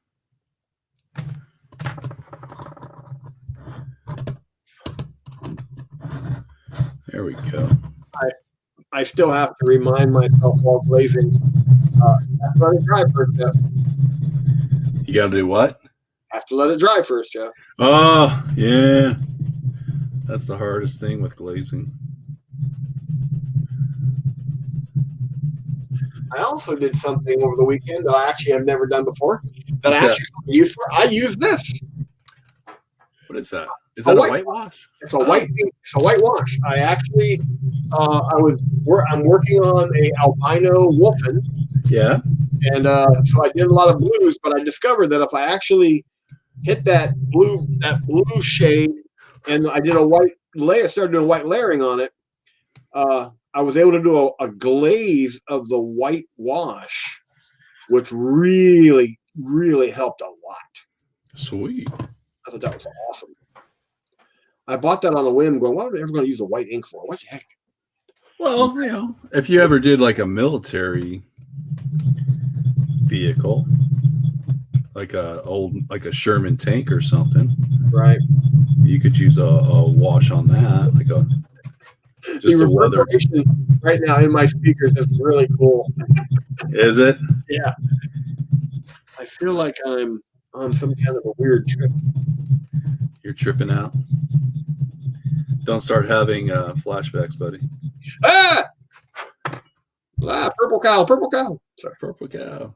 There we go. I still have to remind myself while glazing, have to let it dry first, Jeff. You got to do what? Have to let it dry first, Jeff. Oh, yeah. That's the hardest thing with glazing. I also did something over the weekend that I actually have never done before. That What's I actually use for. I use this. What is that? Is that a whitewash? It's a white. It's a whitewash. I actually, I'm working on a albino wolfen. Yeah. And so I did a lot of blues, but I discovered that if I actually hit that blue shade, and I did a white layer, started doing white layering on it, I was able to do a glaze of the white wash, which really, really helped a lot. Sweet. I thought that was awesome. I bought that on a whim, going, what are they ever going to use a white ink for? What the heck? Well, you know, if you ever did like a military vehicle, like a Sherman tank or something, right? You could use a wash on that, like just a weather. Right now in my speakers is really cool. Is it? Yeah. I feel like I'm on some kind of a weird trip. You're tripping out. Don't start having flashbacks, buddy. Ah! Purple cow, purple cow. Sorry. Purple cow.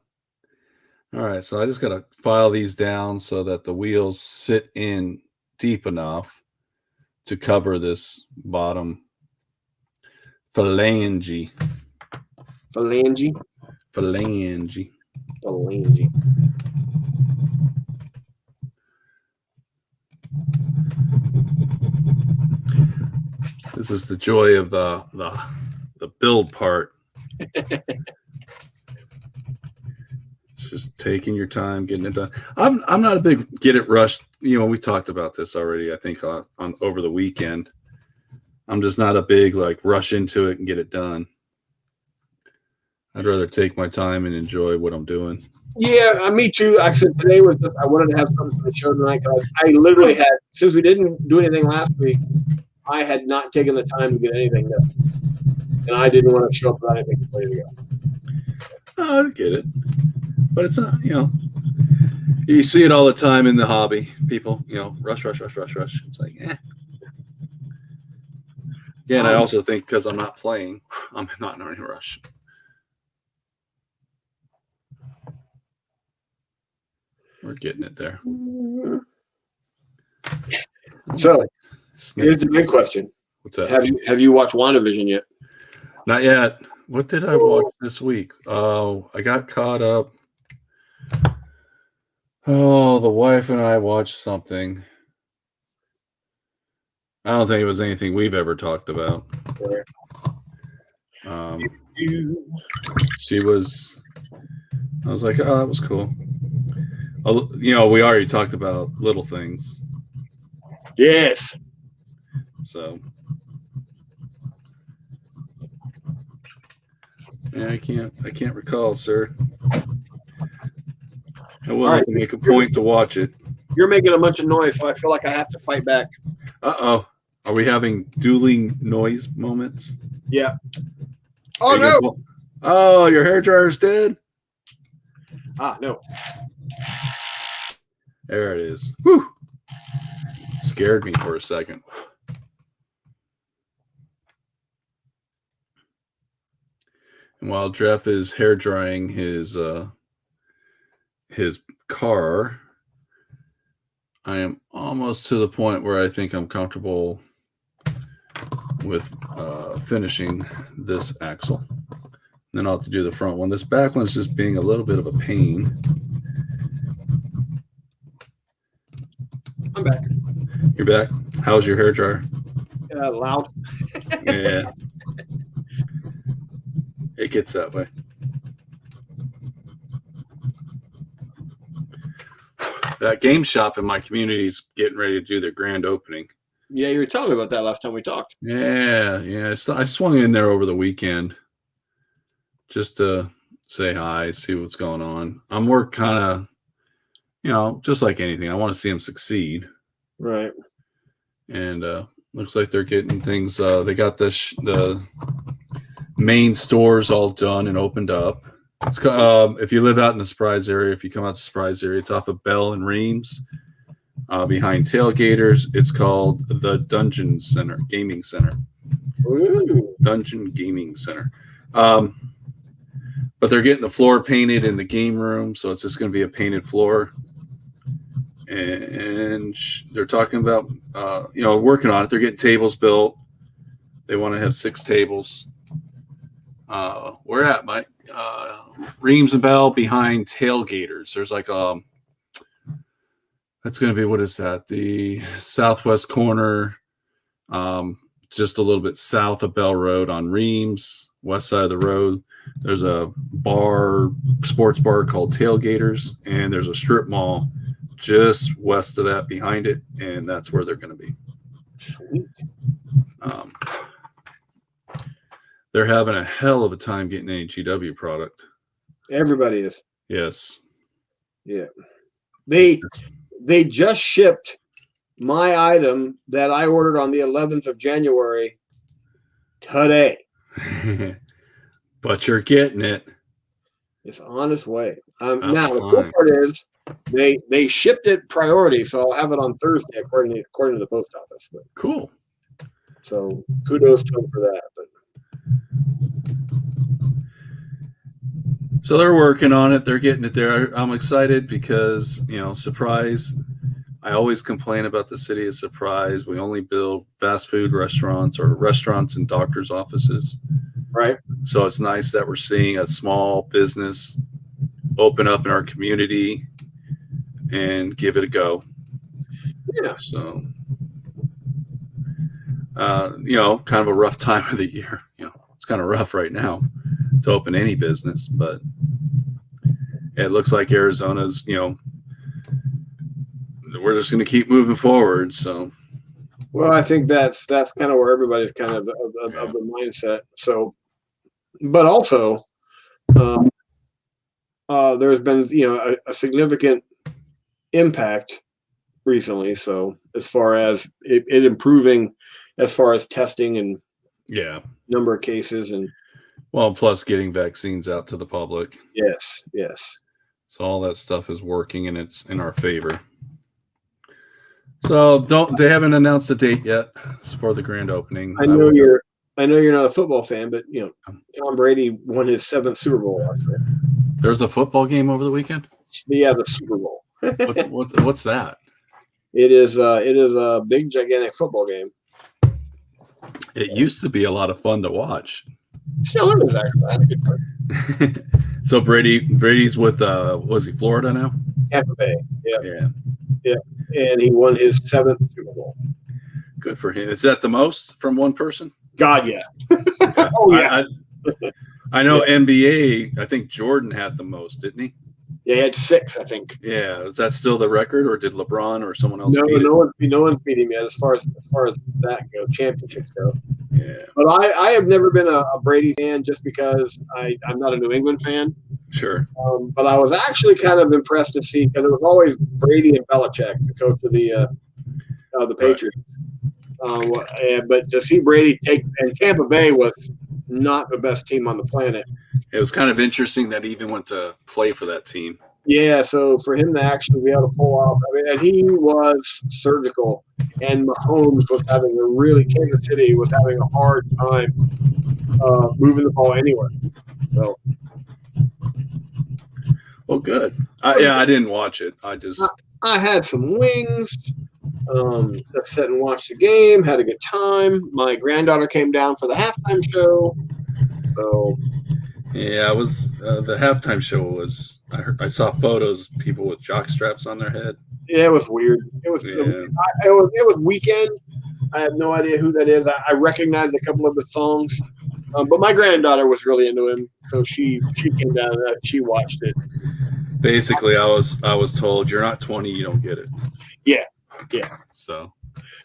All right, so I just got to file these down so that the wheels sit in deep enough to cover this bottom phalange. Phalange. Phalange. Phalange. This is the joy of the build part. Just taking your time, getting it done. I'm not a big get it rushed. You know, we talked about this already. I think on over the weekend. I'm just not a big like rush into it and get it done. I'd rather take my time and enjoy what I'm doing. Yeah, me too. Actually, today was just I wanted to have something for the show tonight. I literally had, since we didn't do anything last week, I had not taken the time to get anything done, and I didn't want to show up without anything ready to go. Oh, I get it, but it's not. You know, you see it all the time in the hobby. People, you know, rush. It's like, eh. Yeah, and I also think because I'm not playing, I'm not in any rush. We're getting it there. So, here's the big question. What's that? Have you watched WandaVision yet? Not yet. What did I watch this week? Oh, I got caught up. Oh, the wife and I watched something. I don't think it was anything we've ever talked about. She was. I was like, oh, that was cool. You know, we already talked about Little Things. Yes. So, yeah, I can't recall, sir. I will have to make a point to watch it. You're making a bunch of noise, so I feel like I have to fight back. Uh-oh. Are we having dueling noise moments? Yeah. Oh, no. Oh, your hair dryer's dead? No. There it is. Whew. Scared me for a second. And while Jeff is hair drying his car, I am almost to the point where I think I'm comfortable with finishing this axle. And then I'll have to do the front one. This back one's just being a little bit of a pain. I'm back. You're back? How's your hair dryer? Loud. Yeah. It gets that way. That game shop in my community is getting ready to do their grand opening. Yeah, you were telling me about that last time we talked. Yeah. I swung in there over the weekend just to say hi, see what's going on. I'm more kind of, you know, just like anything. I want to see them succeed. Right. And Looks like they're getting things. They got the main stores all done and opened up. It's if you live out in the Surprise area, if you come out to Surprise area, it's off of Bell and Reams, behind Tailgaters. It's called the Dungeon Center, Gaming Center. Ooh. Dungeon Gaming Center. But they're getting the floor painted in the game room, so it's just going to be a painted floor. And they're talking about, working on it. They're getting tables built. They want to have 6 tables. Where at, Mike? Reams and Bell behind Tailgaters. There's like that's going to be, what is that? The southwest corner, just a little bit south of Bell Road on Reams, west side of the road. There's a sports bar called Tailgaters, and there's a strip mall just west of that behind it, and that's where they're going to be. They're having a hell of a time getting any GW product. Everybody is. Yes. Yeah. They just shipped my item that I ordered on the 11th of January today. But you're getting it. It's on its way. Now the cool part is they shipped it priority, so I'll have it on Thursday according to the post office. But, cool. So kudos to them for that. But so they're working on it. They're getting it there. I'm excited because, Surprise. I always complain about the city of Surprise. We only build fast food restaurants or restaurants and doctors' offices. Right. So it's nice that we're seeing a small business open up in our community and give it a go. Yeah. So, kind of a rough time of the year. It's kind of rough right now to open any business, but it looks like Arizona's, we're just going to keep moving forward. So, well, I think that's kind of where everybody's kind of the mindset. So, but also, there's been a significant impact recently. So, as far as it improving, as far as testing and number of cases and plus getting vaccines out to the public. Yes. So all that stuff is working and it's in our favor. So they haven't announced a date yet for the grand opening. I know you're not a football fan, but Tom Brady won his 7th Super Bowl last year. There's a football game over the weekend? Yeah, the Super Bowl. What's that? It is a big gigantic football game. It used to be a lot of fun to watch. Still is, actually. So Brady's with was he Florida now? Tampa Bay. Yeah. And he won his 7th Super Bowl. Good for him. Is that the most from one person? God, yeah. Okay. Oh, yeah. I know NBA, I think Jordan had the most, didn't he? Yeah, he had 6, I think. Yeah. Is that still the record, or did LeBron or someone else beat it? No one's beating me as far as that go, championships go. Yeah. But I have never been a Brady fan just because I'm not a New England fan. Sure. But I was actually kind of impressed to see, because it was always Brady and Belichick, the coach of the Patriots. But to see Brady and Tampa Bay was not the best team on the planet. It was kind of interesting that he even went to play for that team. Yeah, so for him to actually be able to pull off, and he was surgical, and Mahomes was Kansas City was having a hard time moving the ball anywhere. So, well, good. I didn't watch it. I had some wings. Just sat and watched the game. Had a good time. My granddaughter came down for the halftime show. So. Yeah, it was the halftime show was. I saw photos of people with jock straps on their head. Yeah, it was weird. It was Weekend. I have no idea who that is. I recognized a couple of the songs, but my granddaughter was really into him, so she came down and she watched it. Basically, I was told, you're not 20, you don't get it. Yeah. So,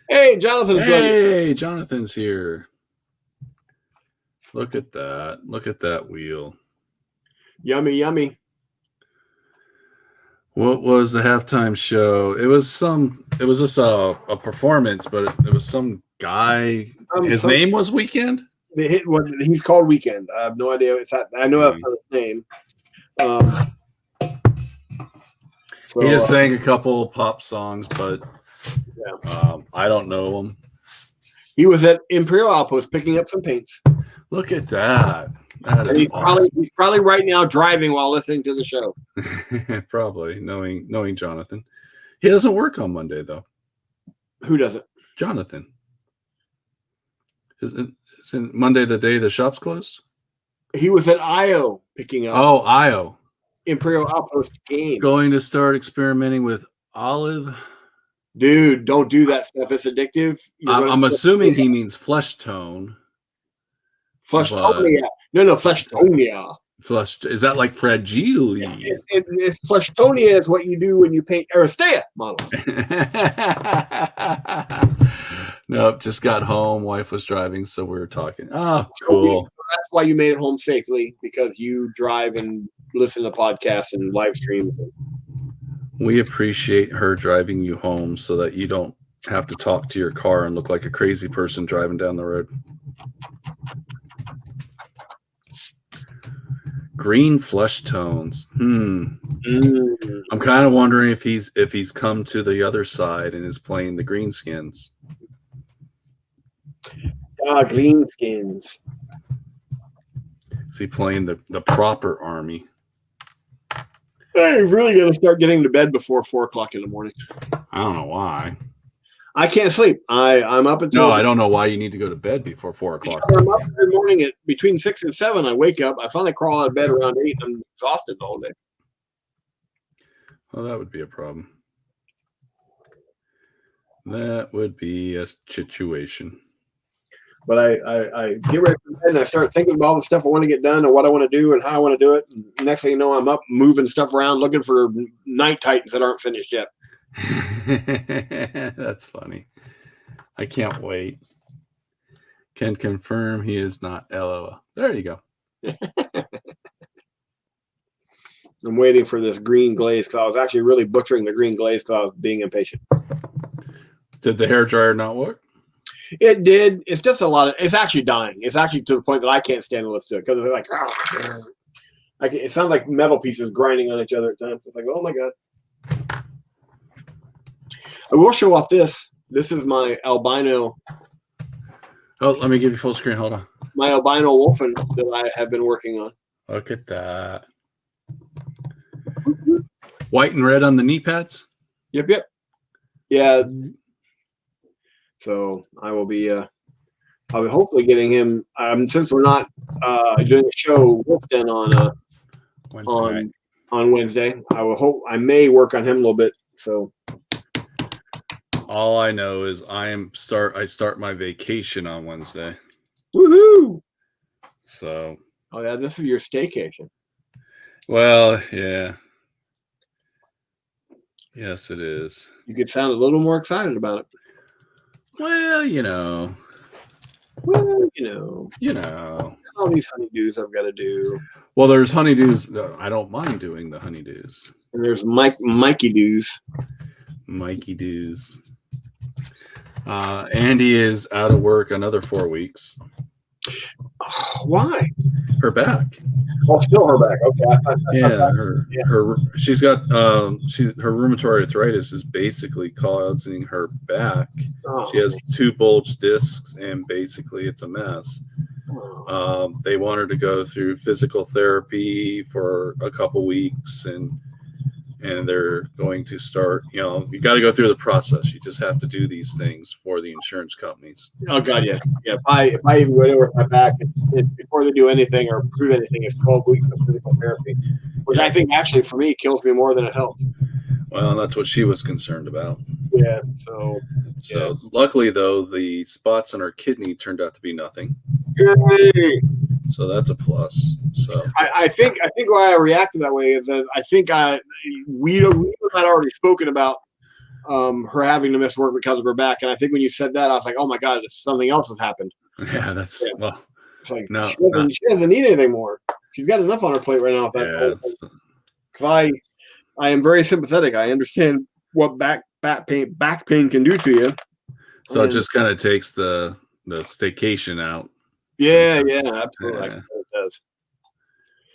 hey, Jonathan's Hey, Jonathan's here. Look at that. Look at that wheel. Yummy. What was the halftime show? It was just a performance, but it was some guy. His name was Weekend. He's called Weekend. I have no idea. I know that's not his name. He just sang a couple pop songs, but I don't know him. He was at Imperial Outpost picking up some paints. Look at that. He's probably right now driving while listening to the show. Probably, knowing Jonathan. He doesn't work on Monday, though. Who doesn't? Jonathan. Isn't Monday the day the shop's closed? He was at IO picking up. Oh, IO. Imperial Outpost games. Going to start experimenting with olive. Dude, don't do that stuff. It's addictive. I'm assuming he means flesh tone. Fleshtonia. No, fleshtonia. Is that like fragile? It's fleshtonia is what you do when you paint Aristea models. Nope, just got home. Wife was driving, so we were talking. Oh, cool. That's why you made it home safely, because you drive and listen to podcasts and live streams. We appreciate her driving you home so that you don't have to talk to your car and look like a crazy person driving down the road. Green flesh tones. I'm kind of wondering if he's come to the other side and is playing the greenskins. Greenskins. Is he playing the proper army? I really got to start getting to bed before 4 o'clock in the morning. I don't know why. I can't sleep. I'm up until. No, I don't know why you need to go to bed before 4 o'clock. I'm up every morning at between 6 and 7. I wake up. I finally crawl out of bed around 8. And I'm exhausted the whole day. Well, that would be a problem. That would be a situation. But I get ready for bed and I start thinking about all the stuff I want to get done and what I want to do and how I want to do it. And next thing you know, I'm up moving stuff around, looking for Night Titans that aren't finished yet. That's funny. I can't wait. Can confirm he is not LOL. There you go. I'm waiting for this green glaze because I was actually really butchering the green glaze because I was being impatient. Did the hair dryer not work? It did. It's just a lot of. It's actually dying. It's actually to the point that I can't stand to listen to it because it's like it sounds like metal pieces grinding on each other at times. It's like, oh my god. I will show off this. This is my albino. Oh, let me give you full screen. Hold on. My albino wolfen that I have been working on. Look at that. White and red on the knee pads? Yep. Yeah. So I will be I'll be hopefully getting him since we're not doing a show with Den on Wednesday. I may work on him a little bit. So all I know is I start my vacation on Wednesday. Woohoo! So this is your staycation. Well, yeah. Yes, it is. You could sound a little more excited about it. Well, you know. All these honeydews I've got to do. Well, there's honeydews. I don't mind doing the honeydews. And there's Mikey Dews. Mikey Dews. Andy is out of work another 4 weeks. Why? Her back. Oh, still her back. Okay. She's got her rheumatoid arthritis is basically causing her back. Oh, she has 2 bulged discs, and basically it's a mess. They want her to go through physical therapy for a couple weeks, and they're going to start. You got to go through the process. You just have to do these things for the insurance companies. Oh God, yeah. If I even go over my back before they do anything or prove anything, it's 12 weeks of physical therapy, which I think actually for me kills me more than it helps. Well, that's what she was concerned about. Yeah. So luckily though, the spots on her kidney turned out to be nothing. Yay! So that's a plus. So I think why I reacted that way is that I think we had already spoken about her having to miss work because of her back, and I think when you said that, I was like, oh my God, something else has happened. Yeah, well. It's like she doesn't need anything more. She's got enough on her plate right now. Because I am very sympathetic. I understand what back pain can do to you. So it just kind of takes the staycation out. Yeah, absolutely. Yeah. It does.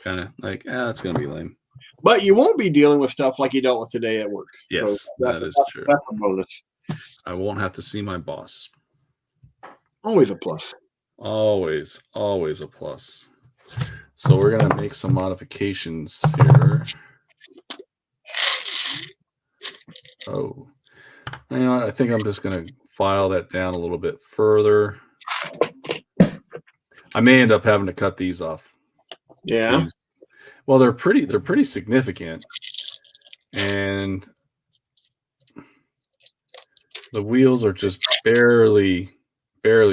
Kind of like, that's going to be lame. But you won't be dealing with stuff like you dealt with today at work. Yes, So that is true. That's a bonus. I won't have to see my boss. Always a plus. Always a plus. So we're going to make some modifications here. Oh, you know what? I think I'm just going to file that down a little bit further. I may end up having to cut these off. Yeah. Well, they're pretty significant. And the wheels are just barely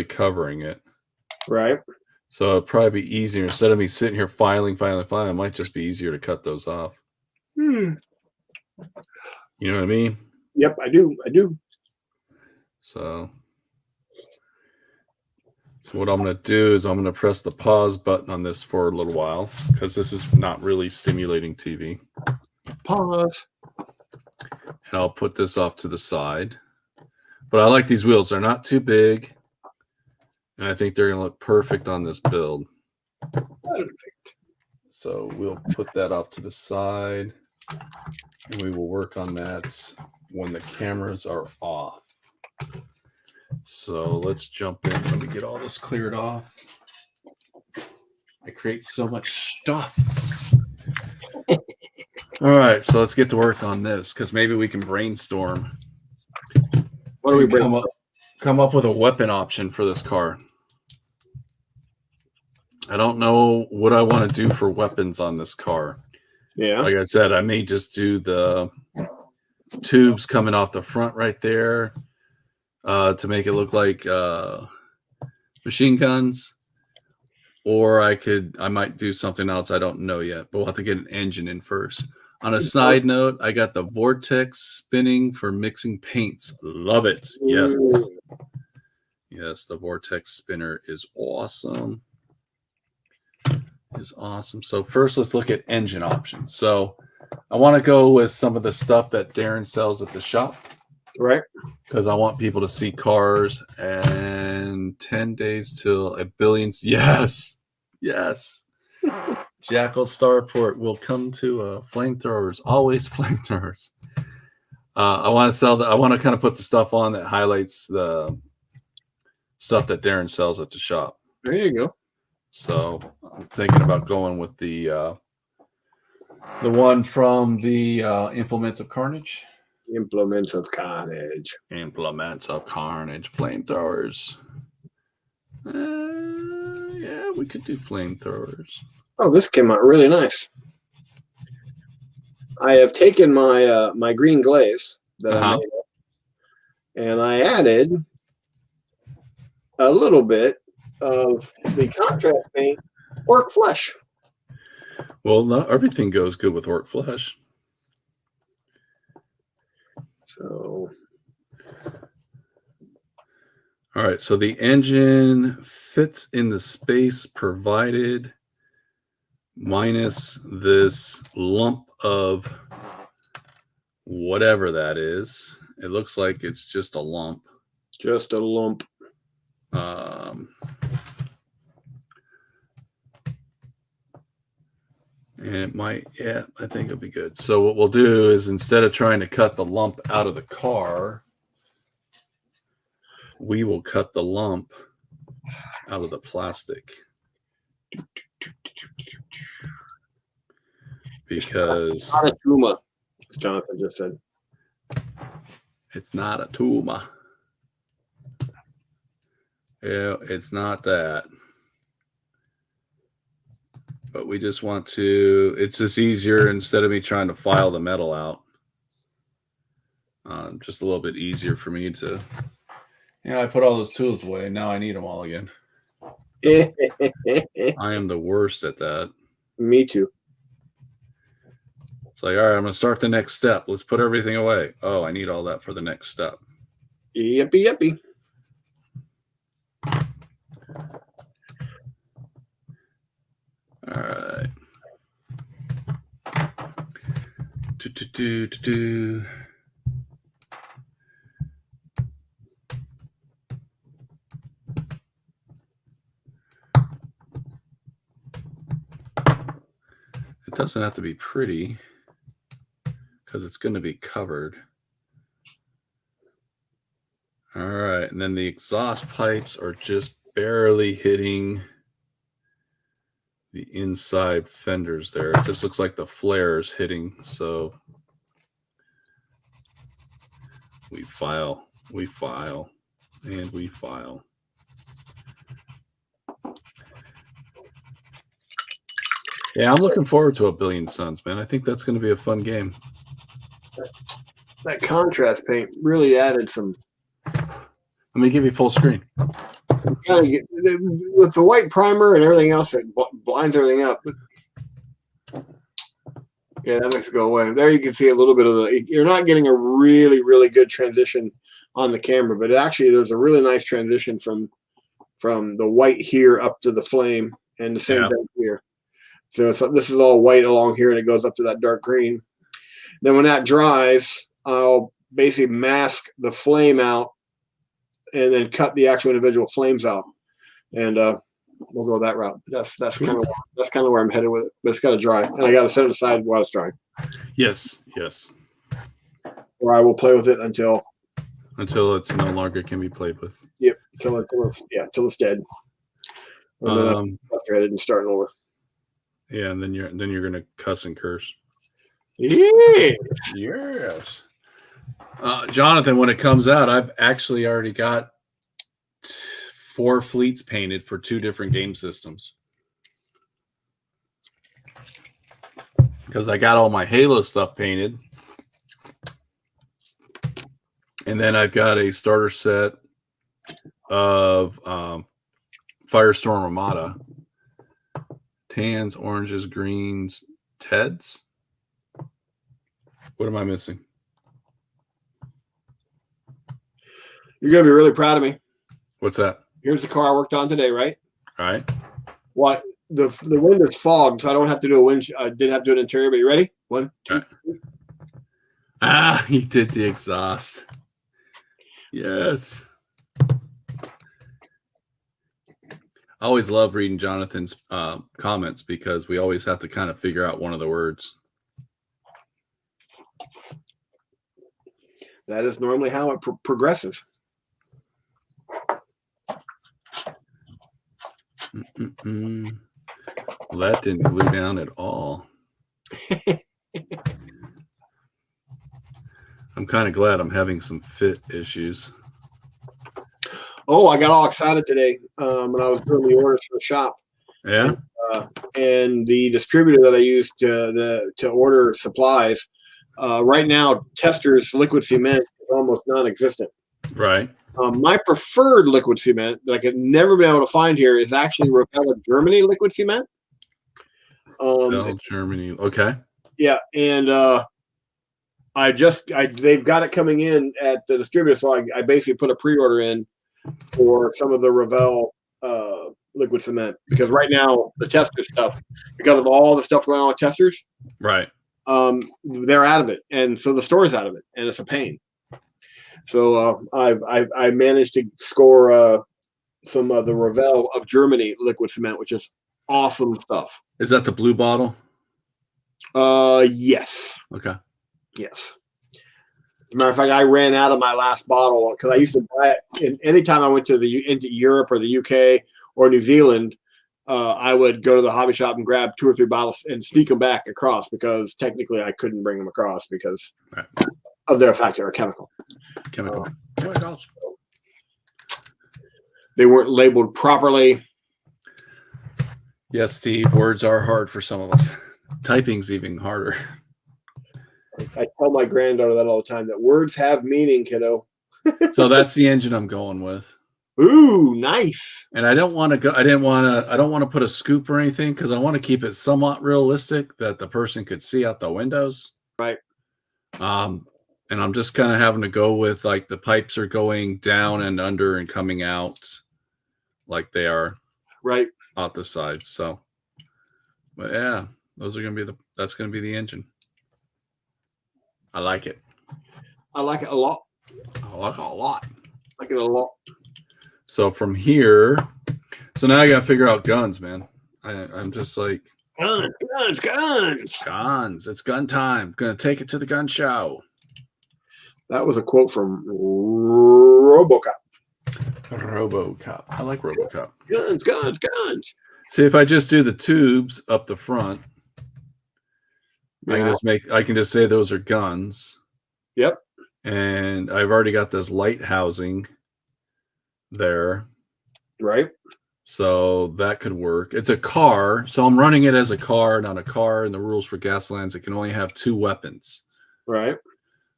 covering it. Right. So it'd probably be easier instead of me sitting here filing. It might just be easier to cut those off. You know what I mean? Yep, I do. So what I'm going to do is I'm going to press the pause button on this for a little while because this is not really stimulating TV. Pause. And I'll put this off to the side. But I like these wheels. They're not too big. And I think they're going to look perfect on this build. Perfect. So we'll put that off to the side. And we will work on that when the cameras are off. So let's jump in. Let me get all this cleared off. I create so much stuff. All right, so let's get to work on this because maybe we can brainstorm. What do we come up with a weapon option for this car? I don't know what I want to do for weapons on this car. Yeah. Like I said, I may just do the tubes coming off the front right there to make it look like machine guns. Or I might do something else. I don't know yet, but we'll have to get an engine in first. On a side note, I got the Vortex spinning for mixing paints. Love it. Yes. Yes, the Vortex spinner is awesome. So first, let's look at engine options. So I want to go with some of the stuff that Darren sells at the shop. Right. Because I want people to see cars and 10 days till a billion. Yes. Jackal Starport will come to flamethrowers. Always flamethrowers. I want to kind of put the stuff on that highlights the stuff that Darren sells at the shop. There you go. So I'm thinking about going with the one from the Implements of Carnage. Implements of Carnage. Flamethrowers. Yeah, we could do flamethrowers. Oh, this came out really nice. I have taken my my green glaze that I made, and I added a little bit of the contrast paint, orc flesh. Well, not everything goes good with orc flesh. So, all right. So the engine fits in the space provided, minus this lump of whatever that is. It looks like it's just a lump. Just a lump. And it might, I think it'll be good. So what we'll do is instead of trying to cut the lump out of the car, we will cut the lump out of the plastic. Because it's not a tumor, as Jonathan just said. It's not a tumor. Yeah, it's not that. But we just want to, it's just easier instead of me trying to file the metal out. Just a little bit easier for me to, I put all those tools away. Now I need them all again. I am the worst at that. Me too. It's like, all right, I'm going to start the next step. Let's put everything away. Oh, I need all that for the next step. Yippee. All right. doesn't have to be pretty because it's going to be covered. All right, and then the exhaust pipes are just barely hitting the inside fenders there. It just looks like the flare is hitting, so we file, and we file. Yeah, I'm looking forward to A Billion Suns, man. I think that's going to be a fun game. That contrast paint really added some. Let me give you full screen. With the white primer and everything else, it blinds everything up. Yeah, that makes it go away. There you can see a little bit of the. You're not getting a really, really good transition on the camera, but actually there's a really nice transition from the white here up to the flame, and the same thing here. So this is all white along here, and it goes up to that dark green. Then when that dries, I'll basically mask the flame out, and then cut the actual individual flames out, and we'll go that route. That's kind of where I'm headed with it. But it's got to dry, and I got to set it aside while it's drying. Yes. Or I will play with it until it's no longer can be played with. Yep, till it's dead. And then I'm frustrated and starting over. Yeah, and then you're gonna cuss and curse. Yes. Jonathan, when it comes out, I've actually already got 4 fleets painted for 2 different game systems. Because I got all my Halo stuff painted. And then I've got a starter set of Firestorm Armada. Tans, oranges, greens, Teds. What am I missing? You're going to be really proud of me. What's that? Here's the car I worked on today, right? All right. What? The wind is fogged, so I don't have to do a wind. I didn't have to do an interior, but you ready? 1, 2, right. 3. He did the exhaust. Yes. I always love reading Jonathan's comments because we always have to kind of figure out one of the words. That is normally how it progresses. Well, that didn't glue down at all. I'm kind of glad I'm having some fit issues. Oh, I got all excited today when I was doing the orders for the shop. Yeah. And the distributor that I used to order supplies, right now, Tester's liquid cement is almost non-existent. Right. My preferred liquid cement that I could never been able to find here is actually Revell Germany liquid cement. Revell Germany. Okay. Yeah, and they've got it coming in at the distributor, so I basically put a pre-order in for some of the Revell liquid cement, because right now the Tester stuff, because of all the stuff going on with Testers, right, they're out of it, and so the store's out of it, and it's a pain. So I managed to score some of the Revell of Germany liquid cement, which is awesome stuff. Is that the blue bottle? Yes. Okay. Yes. As a matter of fact, I ran out of my last bottle because I used to buy it. And anytime I went into Europe or the UK or New Zealand, I would go to the hobby shop and grab 2 or 3 bottles and sneak them back across, because technically I couldn't bring them across because of their fact they're chemical. Chemicals. They weren't labeled properly. Yes, Steve. Words are hard for some of us. Typing's even harder. I tell my granddaughter that all the time, that words have meaning, kiddo. So that's the engine I'm going with. Ooh, nice. And I don't want to put a scoop or anything, because I want to keep it somewhat realistic that the person could see out the windows. Right. And I'm just kind of having to go with, like, the pipes are going down and under and coming out like they are right out the sides. So, but yeah, that's going to be the engine. I like it. I like it a lot. I like it a lot. I like it a lot. So from here, so now I got to figure out guns, man. I'm just like, Guns. Guns. It's gun time. Gonna take it to the gun show. That was a quote from RoboCop. RoboCop. I like RoboCop. Guns. See, if I just do the tubes up the front, Yeah. I can just say those are guns. Yep. And I've already got this light housing there. Right. So that could work. It's a car. So I'm running it as a car, not a car. And the rules for Gaslands, it can only have 2 weapons. Right.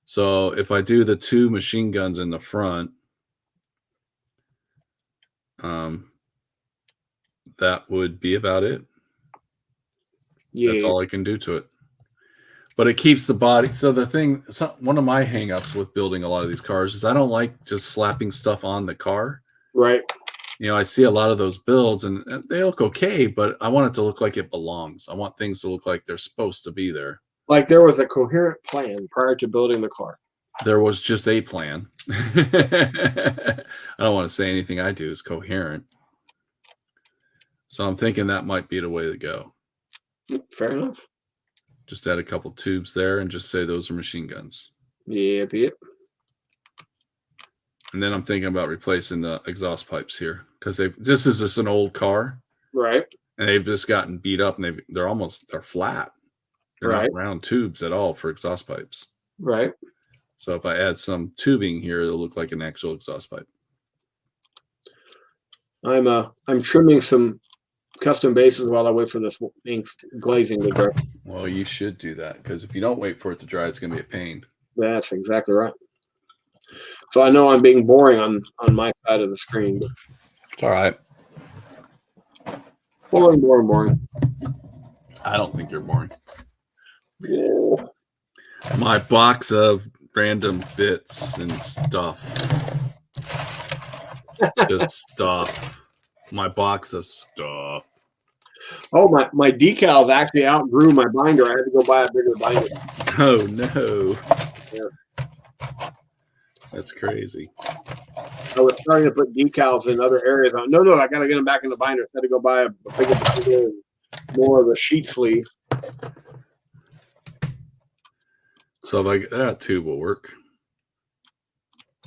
So if I do the 2 machine guns in the front, that would be about it. Yeah. That's all I can do to it. But it keeps the body. So one of my hangups with building a lot of these cars is I don't like just slapping stuff on the car. Right. You know, I see a lot of those builds and they look okay, but I want it to look like it belongs. I want things to look like they're supposed to be there. Like there was a coherent plan prior to building the car. There was just a plan. I don't want to say anything I do is coherent. So I'm thinking that might be the way to go. Fair enough. Just add a couple tubes there and just say those are machine guns. Yep. And then I'm thinking about replacing the exhaust pipes here because this is just an old car. Right. And they've just gotten beat up and they're flat. They're not round tubes at all for exhaust pipes. Right. So if I add some tubing here, it'll look like an actual exhaust pipe. I'm trimming some custom bases while I wait for this ink glazing to dry. Well, you should do that because if you don't wait for it to dry, it's going to be a pain. That's exactly right. So I know I'm being boring on my side of the screen. But it's all right. Boring. I don't think you're boring. Yeah. My box of random bits and stuff. Just stuff. My box of stuff. Oh, my decals actually outgrew my binder. I had to go buy a bigger binder. Oh, no. Yeah. That's crazy. I was starting to put decals in other areas. No, I got to get them back in the binder. I had to go buy a bigger binder and more of a sheet sleeve. So if that tube will work.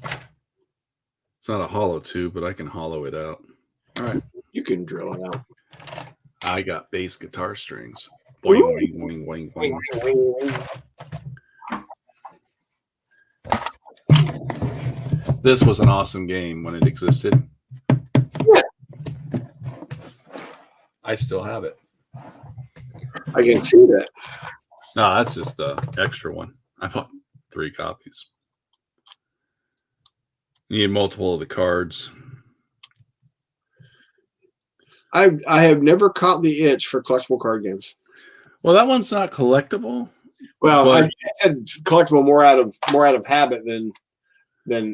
It's not a hollow tube, but I can hollow it out. All right. You can drill it out. I got bass guitar strings. Boing, boing, boing, boing, boing. This was an awesome game when it existed. Yeah. I still have it. I can see that. No, that's just the extra one. I bought 3 copies. You need multiple of the cards. I have never caught the itch for collectible card games. Well, that one's not collectible. Well, I said collectible more out of habit than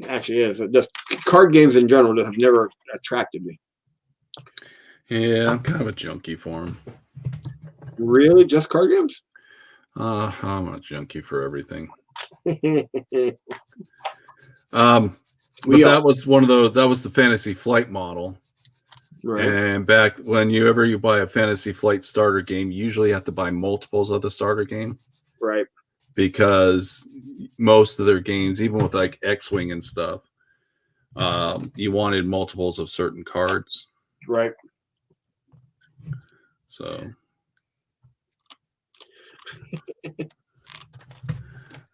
actually is. Just card games in general have never attracted me. Yeah, I'm kind of a junkie for them. Really, just card games? I'm a junkie for everything. That was one of those. That was the Fantasy Flight model. Right. And back when you buy a Fantasy Flight starter game, you usually have to buy multiples of the starter game. Right. Because most of their games, even with like X-Wing and stuff, you wanted multiples of certain cards. Right. So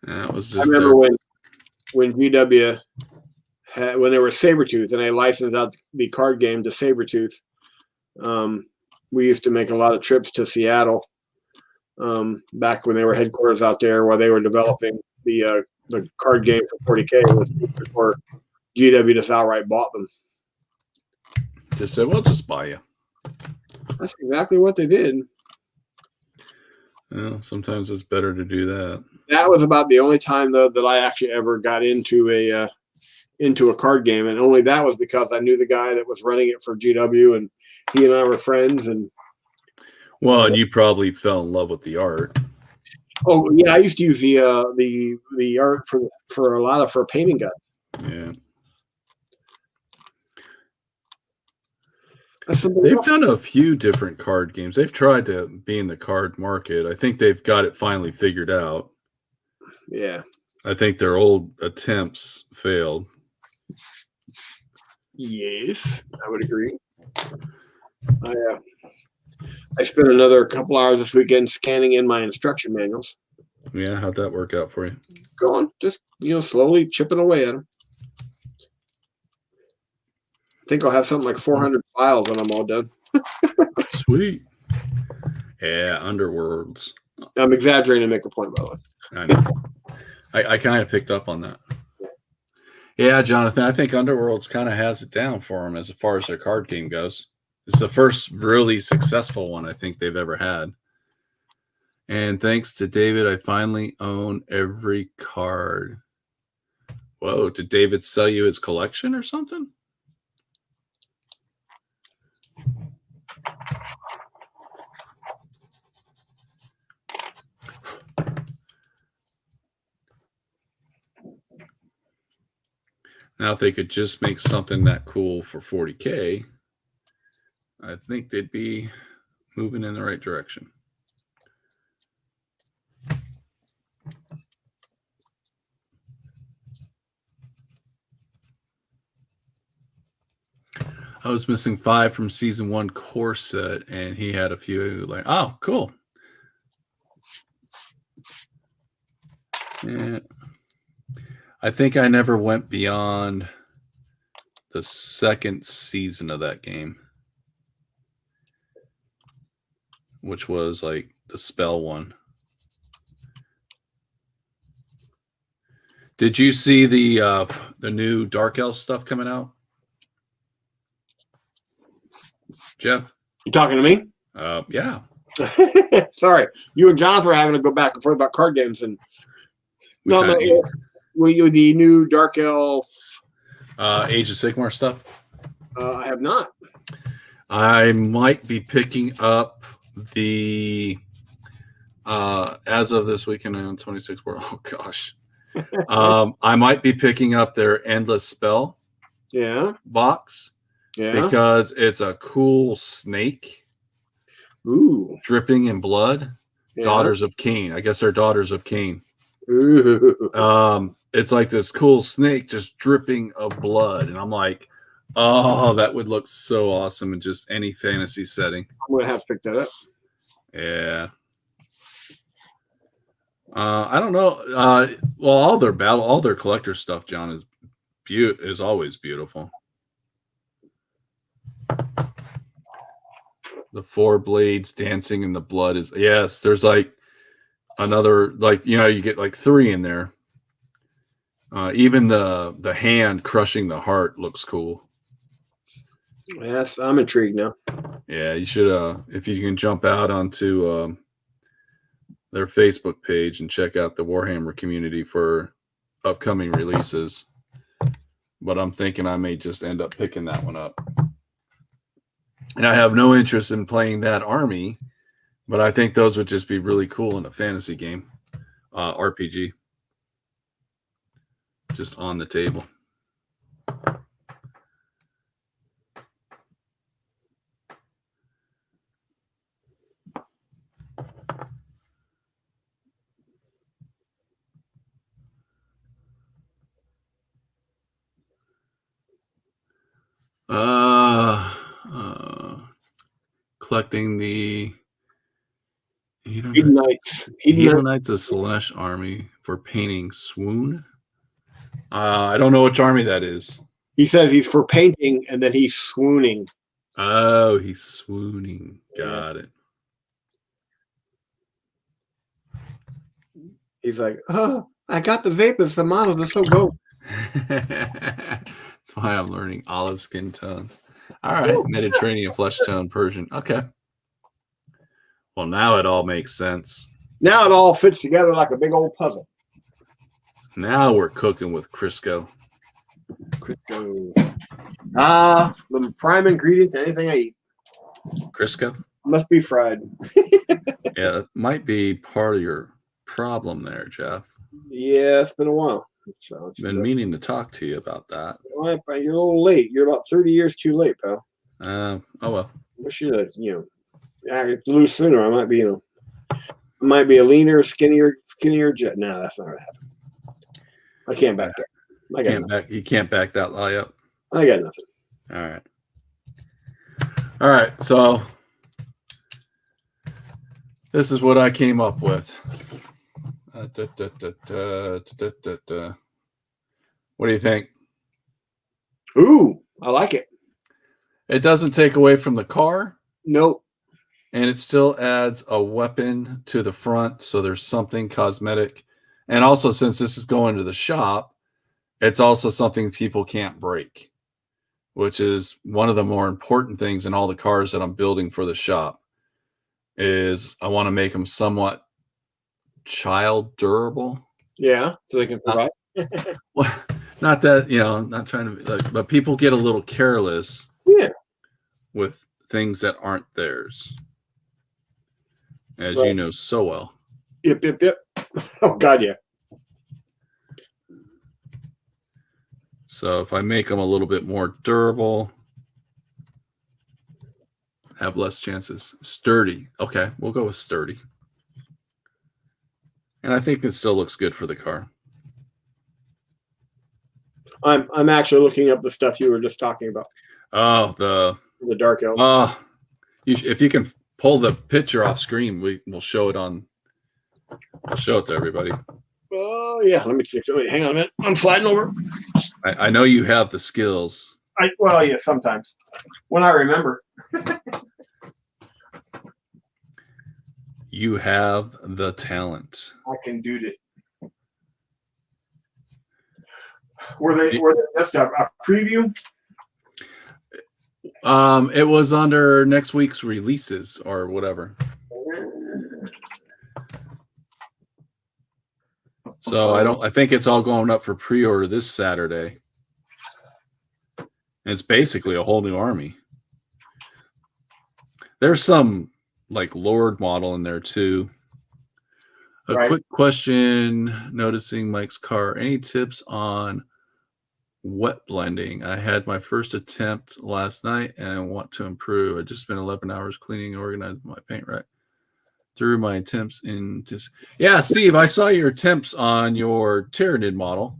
that was just. I remember when GW when they were Sabretooth and they licensed out the card game to Sabretooth. We used to make a lot of trips to Seattle back when they were headquarters out there while they were developing the card game for 40K before GW just outright bought them. Just said, "We'll just buy you." That's exactly what they did. Well, sometimes it's better to do that. That was about the only time though that I actually ever got into a card game, and only that was because I knew the guy that was running it for GW, and he and I were friends. And and you probably fell in love with the art. Oh yeah, I used to use the art for a lot of for painting guns. Yeah. They've done a few different card games. They've tried to be in the card market. I think they've got it finally figured out. Yeah. I think their old attempts failed. Yes, I would agree. I spent another couple hours this weekend scanning in my instruction manuals. Yeah, how'd that work out for you? Going, just slowly chipping away at them. I think I'll have something like 400 files when I'm all done. Sweet. Yeah, Underworlds. I'm exaggerating to make a point, by the way. I know. I kind of picked up on that. Yeah, Jonathan, I think Underworlds kind of has it down for them as far as their card game goes. It's the first really successful one I think they've ever had. And thanks to David, I finally own every card. Whoa, did David sell you his collection or something? Now, if they could just make something that cool for $40K, I think they'd be moving in the right direction. I was missing 5 from season 1 core set, and he had a few like, oh, cool. Yeah. I think I never went beyond the second season of that game, which was like the spell one. Did you see the new Dark Elf stuff coming out, Jeff? You talking to me? Yeah. Sorry, you and Jonathan are having to go back and forth about card games, and will you the new Dark Elf Age of Sigmar stuff? I have not. I might be picking up the as of this weekend on 26 World. Oh gosh. I might be picking up their Endless Spell box because it's a cool snake. Ooh. Dripping in blood. Yeah. Daughters of Cain. I guess they're Daughters of Cain. Ooh. It's like this cool snake just dripping of blood. And I'm like, oh, that would look so awesome in just any fantasy setting. I'm going to have to pick that up. Yeah. I don't know. Well, all their collector stuff, John, is always beautiful. The 4 blades dancing in the blood is yes. There's like another you get like 3 in there. Even the hand crushing the heart looks cool. Yes, I'm intrigued now. Yeah, you should if you can jump out onto their Facebook page and check out the Warhammer community for upcoming releases. But I'm thinking I may just end up picking that one up. And I have no interest in playing that army, but I think those would just be really cool in a fantasy game, RPG. Just on the table. Collecting the Hedonites of Slaanesh army for painting Swoon. I don't know which army that is. He says he's for painting and then he's swooning. Oh, he's swooning. Got it. He's like, oh, I got the vapors. The models are so dope. That's why I'm learning olive skin tones. All right, Mediterranean flesh tone Persian. Okay. Well, now it all makes sense. Now it all fits together like a big old puzzle. Now we're cooking with Crisco. The prime ingredient to anything I eat. Crisco? Must be fried. Yeah, it might be part of your problem there, Jeff. Yeah, it's been a while. So been meaning to talk to you about that. Well, you're a little late. You're about 30 years too late, pal. Oh well. Wish you that, I could lose sooner. I might be a leaner, skinnier jet. No, that's not gonna happen. I can't back that. I got nothing. You can't back that lie up. I got nothing. All right. So this is what I came up with. What do you think? Ooh, I like it. It doesn't take away from the car. Nope. And it still adds a weapon to the front, so there's something cosmetic. And also, since this is going to the shop, it's also something people can't break, which is one of the more important things in all the cars that I'm building for the shop. Is I want to make them somewhat child durable. Yeah, so they can survive. Well, not that, not trying to, but people get a little careless. Yeah. With things that aren't theirs, as you know so well. Yep. Oh God, yeah. So if I make them a little bit more durable, have less chances. Sturdy. Okay, we'll go with sturdy. And I think it still looks good for the car. I'm actually looking up the stuff you were just talking about. Oh, the dark elves. If you can pull the picture off screen, we'll show it on. I'll show it to everybody. Oh yeah, let me see. Hang on a minute. I'm sliding over. I know you have the skills. Well, yeah, sometimes when I remember. You have the talent. I can do this. Were they just a preview? It was under next week's releases or whatever. So I think it's all going up for pre-order this Saturday. And it's basically a whole new army. There's some like Lord model in there too. A quick question, noticing Mike's car. Any tips on wet blending? I had my first attempt last night and I want to improve. I just spent 11 hours cleaning and organizing my paint rack. Through my attempts yeah, Steve, I saw your attempts on your Tyranid model,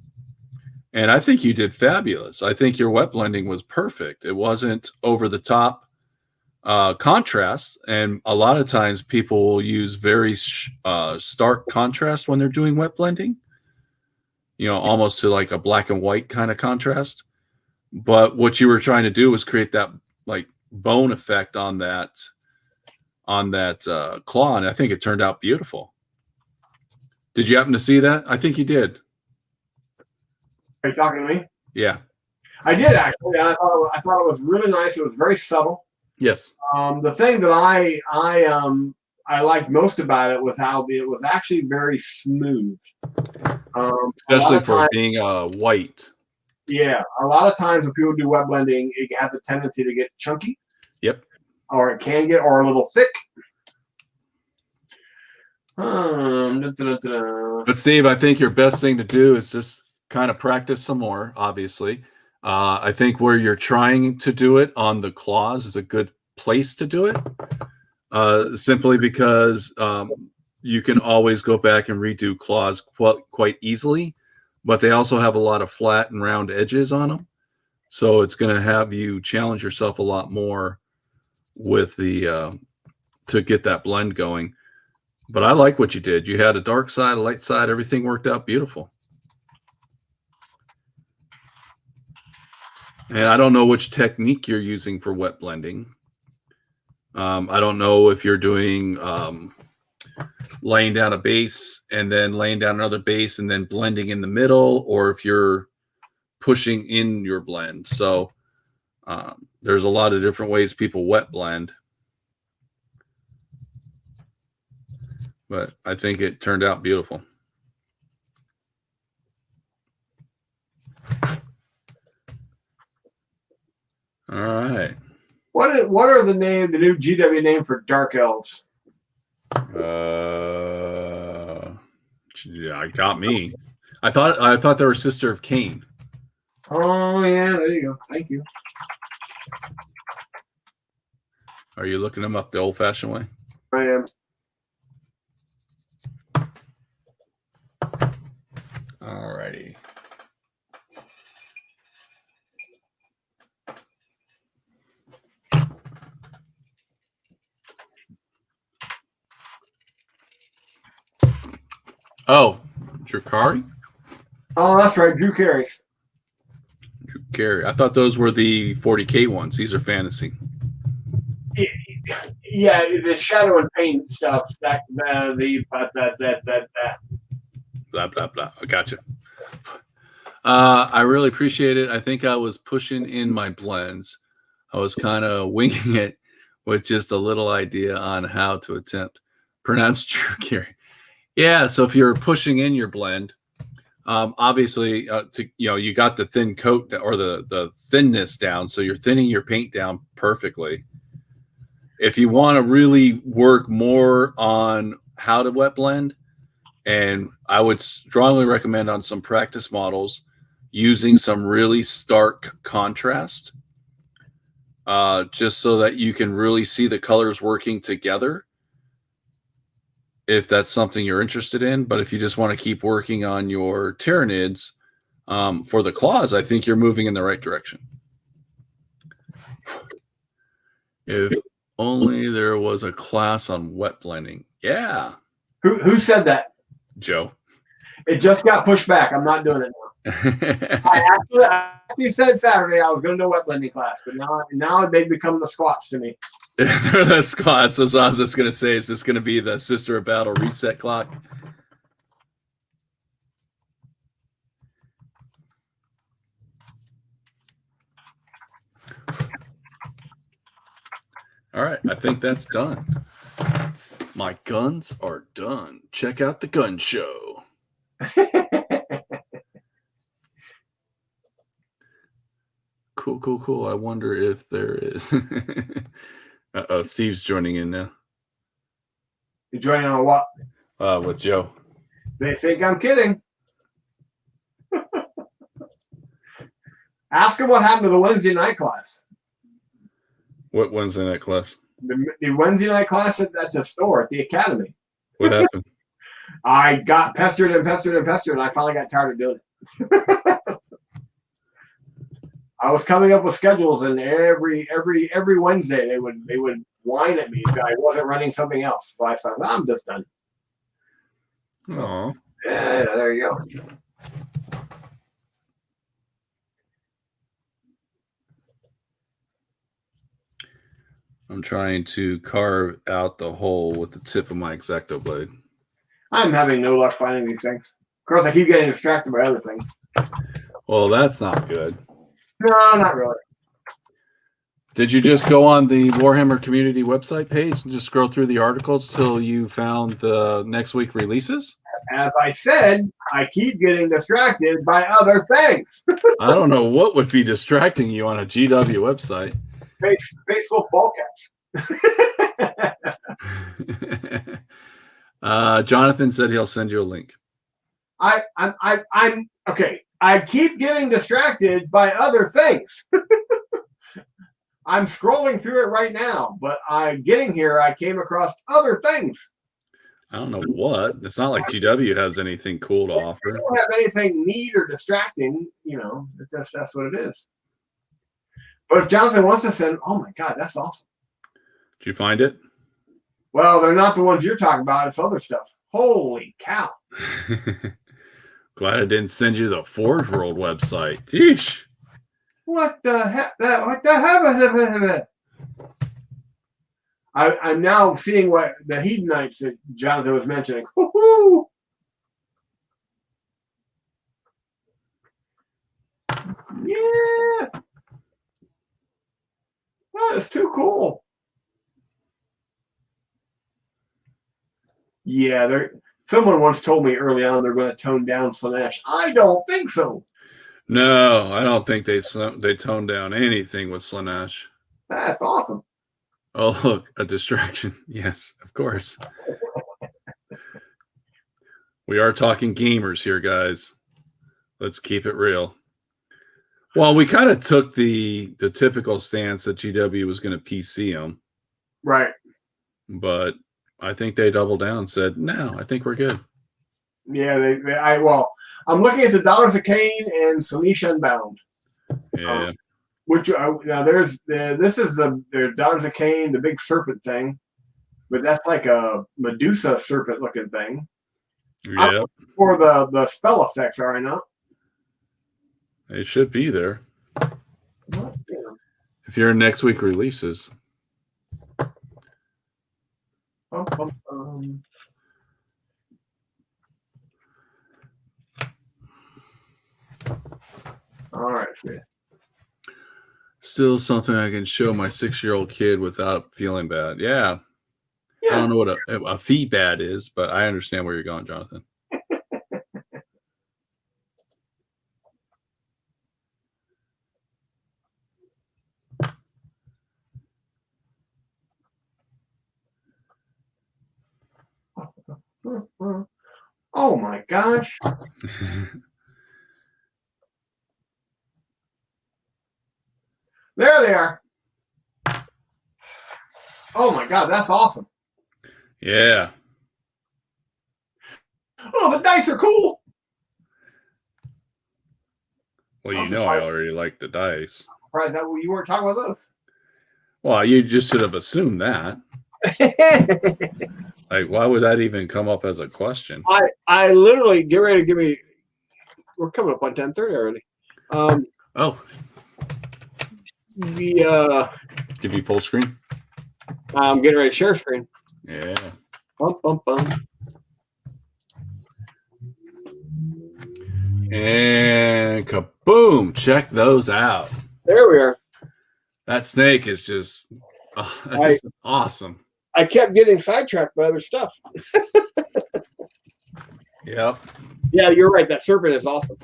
and I think you did fabulous. I think your wet blending was perfect. It wasn't over the top contrast, and a lot of times people will use very stark contrast when they're doing wet blending, almost to like a black and white kind of contrast. But what you were trying to do was create that like bone effect on that claw, and I think it turned out beautiful. Did you happen to see that? I think you did. Are you talking to me? Yeah, I did actually, and I thought it was really nice. It was very subtle. Yes. The thing that I liked most about it was how it was actually very smooth, especially for being white. Yeah, a lot of times when people do wet blending, it has a tendency to get chunky. Yep. Or it can get a little thick. But Steve, I think your best thing to do is just kind of practice some more, obviously. I think where you're trying to do it on the claws is a good place to do it, simply because you can always go back and redo claws quite easily, but they also have a lot of flat and round edges on them. So it's going to have you challenge yourself a lot more with the to get that blend going. But I like what you did. You had a dark side, a light side, everything worked out beautiful. And I don't know which technique you're using for wet blending. I don't know if you're doing laying down a base and then laying down another base and then blending in the middle, or if you're pushing in your blend. So there's a lot of different ways people wet blend, but I think it turned out beautiful. All right. What are the new GW name for dark elves? Yeah, got me. I thought they were Sister of Cain. Oh yeah, there you go. Thank you. Are you looking them up the old-fashioned way? I am. All righty. Oh, Drakari? Oh, that's right. Drew Carey. Gary. I thought those were the 40K ones. These are fantasy. Yeah, the shadow and paint stuff. That. Blah, blah, blah. I gotcha. I really appreciate it. I think I was pushing in my blends. I was kind of winging it with just a little idea on how to attempt pronounce Drew Carey. Yeah, so if you're pushing in your blend, obviously, you got the thin coat or the thinness down, so you're thinning your paint down perfectly. If you want to really work more on how to wet blend, and I would strongly recommend on some practice models using some really stark contrast, just so that you can really see the colors working together, if that's something you're interested in. But if you just want to keep working on your Tyranids for the claws, I think you're moving in the right direction. If only there was a class on wet blending. Yeah. Who said that? Joe. It just got pushed back. I'm not doing it now. I actually said Saturday I was going to do a wet blending class, but now they've become the squats to me. They're the squats. So I was just going to say, is this going to be the Sister of Battle reset clock? All right, I think that's done. My guns are done. Check out the gun show. Cool. I wonder if there is. Uh-oh, Steve's joining in now. You're joining on what? With Joe. They think I'm kidding. Ask them what happened to the Wednesday night class. What Wednesday night class? The Wednesday night class at the store, at the academy. What happened? I got pestered, and I finally got tired of doing it. I was coming up with schedules, and every Wednesday they would whine at me that I wasn't running something else. So I thought, well, I'm just done. Oh, yeah, there you go. I'm trying to carve out the hole with the tip of my X-Acto blade. I'm having no luck finding these things. Of course, I keep getting distracted by other things. Well, that's not good. No, not really. Did you just go on the Warhammer community website page and just scroll through the articles till you found the next week releases? As I said, I keep getting distracted by other things. I don't know what would be distracting you on a GW website. Facebook ball caps. Jonathan said he'll send you a link. I'm okay. I keep getting distracted by other things. I'm scrolling through it right now, but getting here, I came across other things. I don't know what. It's not like GW has anything cool to offer. They don't have anything neat or distracting. That's what it is. But if Jonathan wants to send, oh my God, that's awesome. Did you find it? Well, they're not the ones you're talking about. It's other stuff. Holy cow. Glad I didn't send you the Forge World website. Yeesh. What the heck? What the heck? I'm now seeing what the Hedonites that Jonathan was mentioning. Woo-hoo! Yeah. That is too cool. Yeah, someone once told me early on they're going to tone down Slaanesh. I don't think so. No, I don't think they toned down anything with Slaanesh. That's awesome. Oh, look, a distraction. Yes, of course. We are talking gamers here, guys. Let's keep it real. Well, we kind of took the typical stance that GW was going to PC them. Right. But I think they doubled down and said, no, I think we're good. Yeah, I'm looking at the Daughters of Cain and Soniche Unbound. Yeah. Which now there's this is the Daughters of Cain, the big serpent thing, but that's like a Medusa serpent looking thing. Yeah. For the spell effects, are I not? It should be there. Yeah. If your next week releases. All right. Still something I can show my 6-year-old kid without feeling bad. Yeah. I don't know what a fee bad is, but I understand where you're going, Jonathan. Oh my gosh. There they are. Oh my God, that's awesome. Yeah. Oh, the dice are cool. Well, you know I already like the dice. Surprised that you weren't talking about those. Well, you just should have assumed that. Like, why would that even come up as a question? I literally get ready to give me. We're coming up on 10:30 already. Give you full screen. I'm getting ready to share screen. Yeah. Bum, bum, bum. And kaboom! Check those out. There we are. That snake is just, just awesome. I kept getting sidetracked by other stuff. Yep. Yeah, you're right. That serpent is awesome.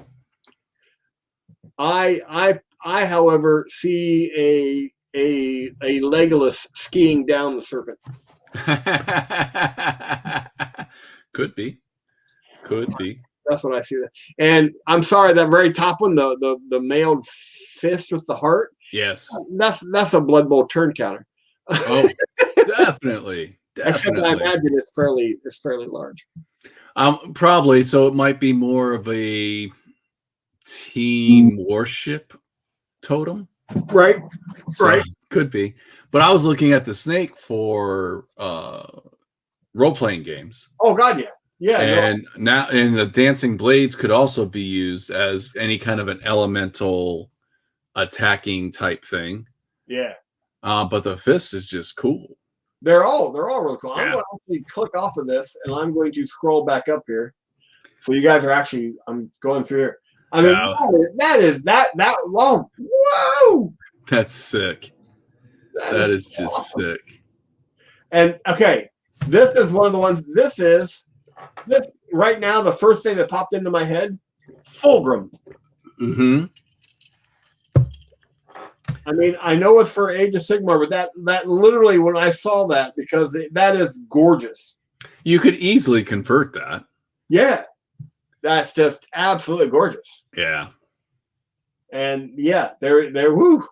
I however, see a Legolas skiing down the serpent. Could be. That's what I see. And I'm sorry, that very top one, the mailed fist with the heart. Yes. That's a Blood Bowl turn counter. Oh, definitely. Except I imagine it's fairly large. Probably. So it might be more of a team warship totem. Right. So right. Could be. But I was looking at the snake for role-playing games. Oh God, yeah. Yeah. And the dancing blades could also be used as any kind of an elemental attacking type thing. Yeah. But the fist is just cool. They're all really cool. Yeah. I'm going to actually click off of this and I'm going to scroll back up here. So you guys are actually, I'm going through here. I mean, that long. Whoa! That's sick. That is just awesome. Sick. And okay, this is one of the ones. This right now. The first thing that popped into my head, Fulgrim. Mm-hmm. I mean, I know it's for Age of Sigmar, but that literally, when I saw that, because that is gorgeous. You could easily convert that. Yeah, that's just absolutely gorgeous. Yeah. And yeah, they're woo.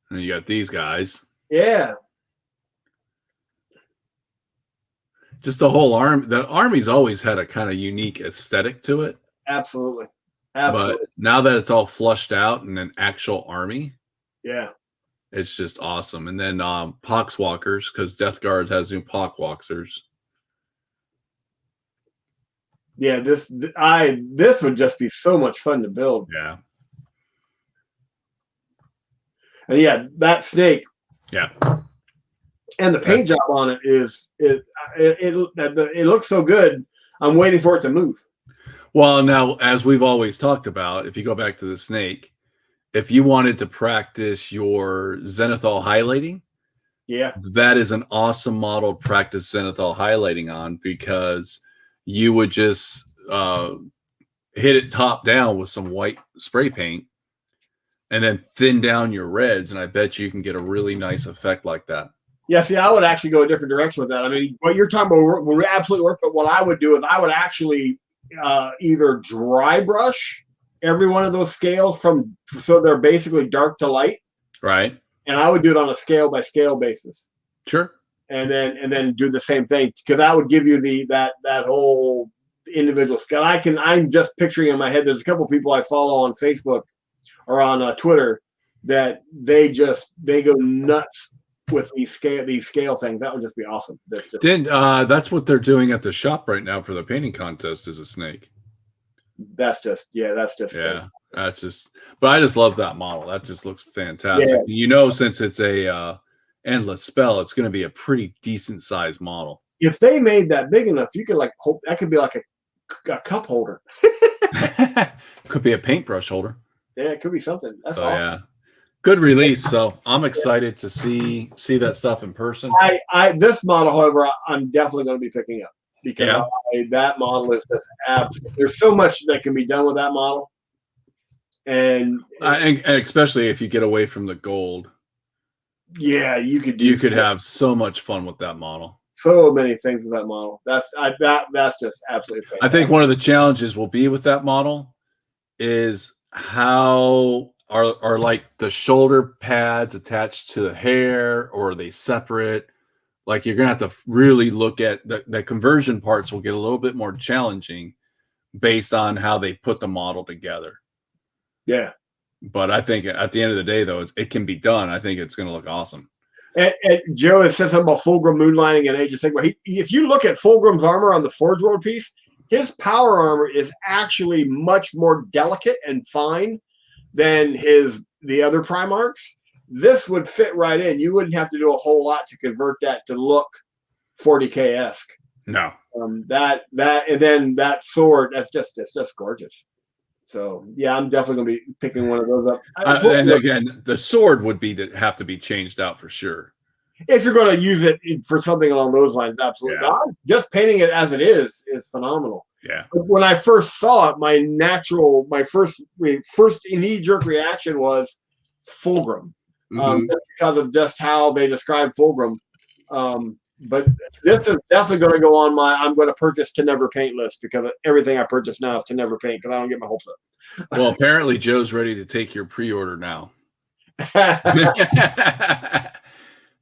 And you got these guys. Yeah. Just the whole army. The army's always had a kind of unique aesthetic to it. Absolutely. But now that it's all flushed out in an actual army, yeah, it's just awesome. And then Poxwalkers, because Death Guard has new Poxwalkers. Yeah, this would just be so much fun to build. Yeah. And yeah, that snake. Yeah. And the paint job on it it looks so good. I'm waiting for it to move. Well, now, as we've always talked about, if you go back to the snake, if you wanted to practice your zenithal highlighting, yeah, that is an awesome model to practice zenithal highlighting on, because you would just hit it top down with some white spray paint and then thin down your reds, and I bet you can get a really nice effect like that. Yeah, see, I would actually go a different direction with that. I mean, what you're talking about will absolutely work, but what I would do is I would actually either dry brush every one of those scales so they're basically dark to light. Right. And I would do it on a scale by scale basis. Sure. And then do the same thing, because that would give you that whole individual scale. I'm just picturing in my head. There's a couple people I follow on Facebook or on Twitter that they go nuts with these scale things. That would just be awesome. That's what they're doing at the shop right now for the painting contest, is a snake. That's just but I just love that model. That just looks fantastic. Yeah. Since it's a endless spell, it's going to be a pretty decent sized model. If they made that big enough, you could that could be like a cup holder. Could be a paintbrush holder. Yeah, it could be something. That's awesome. Yeah, good release. So I'm excited to see that stuff in person. This model, however, I'm definitely going to be picking up, because that model is just absolute. There's so much that can be done with that model, and especially if you get away from the gold. Yeah, you could have so much fun with that model. So many things with that model. That's just absolutely fantastic. I think one of the challenges will be with that model is how are like the shoulder pads attached to the hair, or are they separate? Like, you're gonna have to really look at the conversion parts. Will get a little bit more challenging based on how they put the model together. Yeah. But I think at the end of the day, though, it can be done. I think it's going to look awesome. And Joe has said something about Fulgrim moonlighting and Age of Sigmar. If you look at Fulgrim's armor on the Forge World piece, his power armor is actually much more delicate and fine than the other Primarchs. This would fit right in. You wouldn't have to do a whole lot to convert that to look 40K-esque. No. And then that sword, it's just gorgeous. So yeah, I'm definitely going to be picking one of those up. And again, the sword would have to be changed out for sure. If you're going to use it for something along those lines, absolutely. Yeah. Just painting it as it is phenomenal. Yeah. But when I first saw it, my first knee-jerk reaction was Fulgrim, just because of just how they describe Fulgrim. But this is definitely going to go on I'm going to purchase to never paint list, because everything I purchase now is to never paint, because I don't get my hopes up. Well, apparently Joe's ready to take your pre-order now.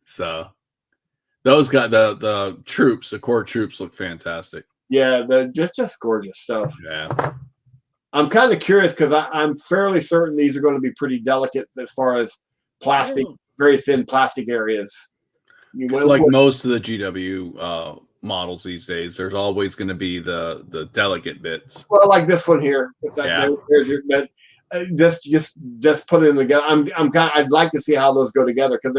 So those got the troops, the core troops look fantastic. Yeah, they're just gorgeous stuff. Yeah. I'm kind of curious, because I'm fairly certain these are going to be pretty delicate as far as plastic, very thin plastic areas. Like most of the GW models these days, there's always going to be the delicate bits. Well, like this one here. Just put it in together. I'd like to see how those go together, because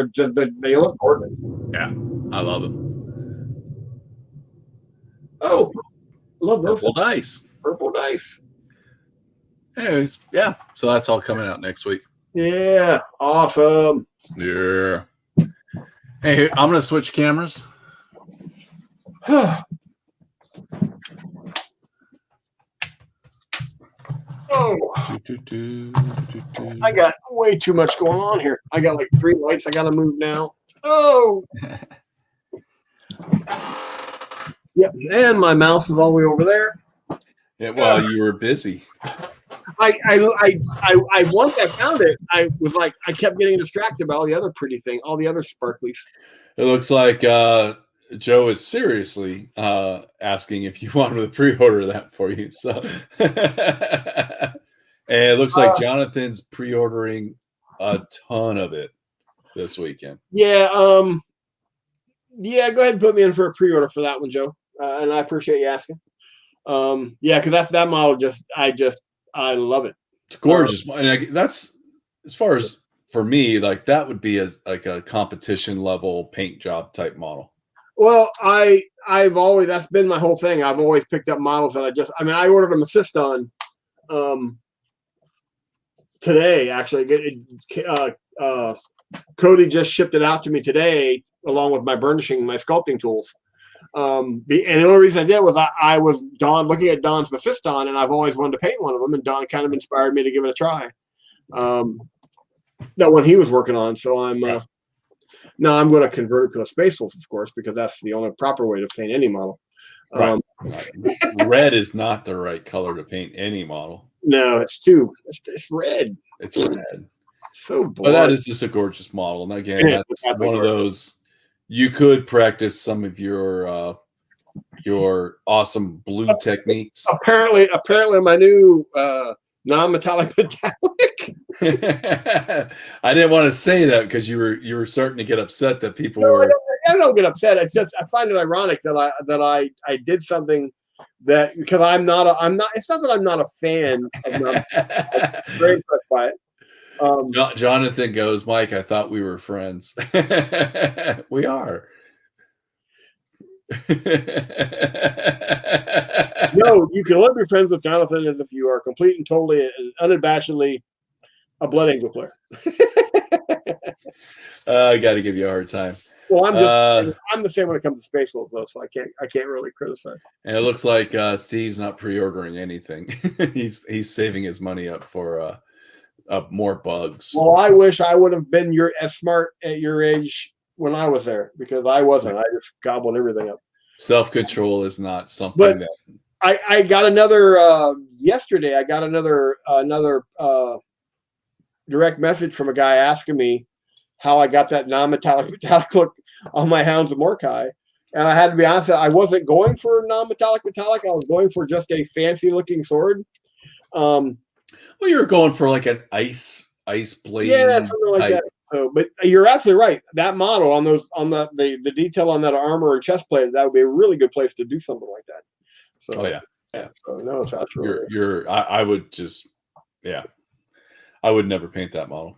they look gorgeous. Yeah, I love them. Oh, love those. Purple dice. Anyways, yeah. So that's all coming out next week. Yeah, awesome. Yeah. Hey, I'm going to switch cameras. Oh. I got way too much going on here. I got like 3 lights I got to move now. Oh. Yep, and my mouse is all the way over there. Yeah, well, you were busy. Once I found it, I was like, I kept getting distracted by all the other pretty things, all the other sparklies. It looks like Joe is seriously asking if you wanted to pre-order that for you. So, and it looks like Jonathan's pre-ordering a ton of it this weekend. Yeah, go ahead and put me in for a pre-order for that one, Joe. And I appreciate you asking. Yeah, because that model I love it. It's gorgeous. And that's, as far as for me, like that would be like a competition level paint job type model. Well, I've always, that's been my whole thing. I've always picked up models that I ordered a Mephiston today, actually. Cody just shipped it out to me today, along with my burnishing, my sculpting tools. And the only reason I did was I was looking at Don's Mephiston, and I've always wanted to paint one of them, and Don kind of inspired me to give it a try. That one he was working on, so I'm going to convert it to a Space Wolf, of course, because that's the only proper way to paint any model. Right. Red is not the right color to paint any model. No, it's red. It's red. So boring. But that is just a gorgeous model, and again, that's one of those You could practice some of your awesome blue techniques. Apparently, my new non-metallic metallic. I didn't want to say that because you were starting to get upset that people were. I don't get upset. It's just I find it ironic that I did something that because I'm not. It's not that I'm not a fan. I'm very impressed by it. Jonathan goes, Mike, I thought we were friends. We are. No, you can only be friends with Jonathan as if you are complete and totally and unabashedly a Blood Angel player. I got to give you a hard time. Well, I'm the same when it comes to Space Wolves, though, so I can't really criticize. And it looks like Steve's not pre-ordering anything. he's saving his money up for more bugs. Well, I wish I would have been as smart at your age when I was there because I wasn't. I just gobbled everything up. Self-control is not something but that. I got another yesterday. I got another direct message from a guy asking me how I got that non-metallic look on my Hounds of Mordecai. And I had to be honest, I wasn't going for non-metallic metallic. I was going for just a fancy-looking sword. Well, you were going for like an ice blade. Yeah, something like that. So, but you're absolutely right. That model on the detail on that armor and chest plate, that would be a really good place to do something like that. So, yeah. So, no, it's actually. I would just, yeah. I would never paint that model.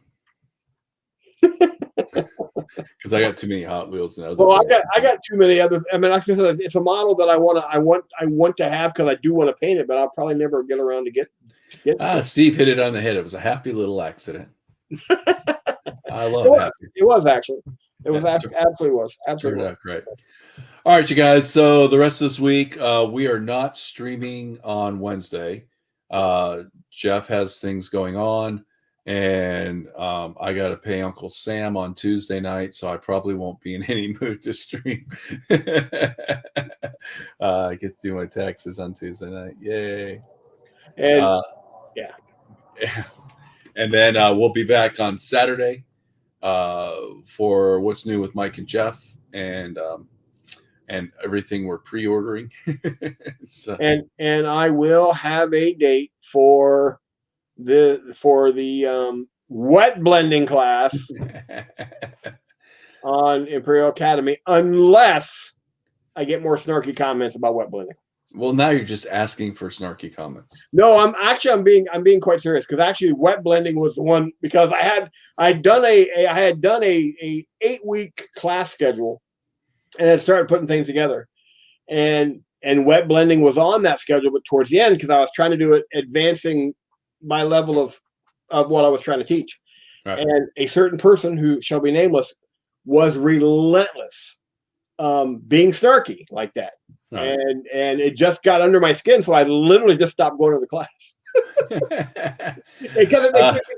Because I got too many Hot Wheels now. Well, I got too many other. I mean, like I said, it's a model that I want to have because I do want to paint it, but I'll probably never get around to get. Steve hit it on the head. It was a happy little accident. I love it. It was actually. It was absolutely was absolutely turned out great. All right, you guys. So the rest of this week, we are not streaming on Wednesday. Jeff has things going on. And I got to pay Uncle Sam on Tuesday night, so I probably won't be in any mood to stream. I get to do my taxes on Tuesday night. Yay. And yeah. And then we'll be back on Saturday for What's New with Mike and Jeff and everything we're pre-ordering. So. And I will have a date for the wet blending class on Imperial Academy, unless I get more snarky comments about wet blending. Well, now you're just asking for snarky comments. No, I'm being quite serious because actually wet blending was the one because I had done a 8-week class schedule and had started putting things together, and wet blending was on that schedule, but towards the end because I was trying to do it advancing my level of what I was trying to teach. Right. And a certain person who shall be nameless was relentless being snarky like that. Right. And it just got under my skin. So I literally just stopped going to the class because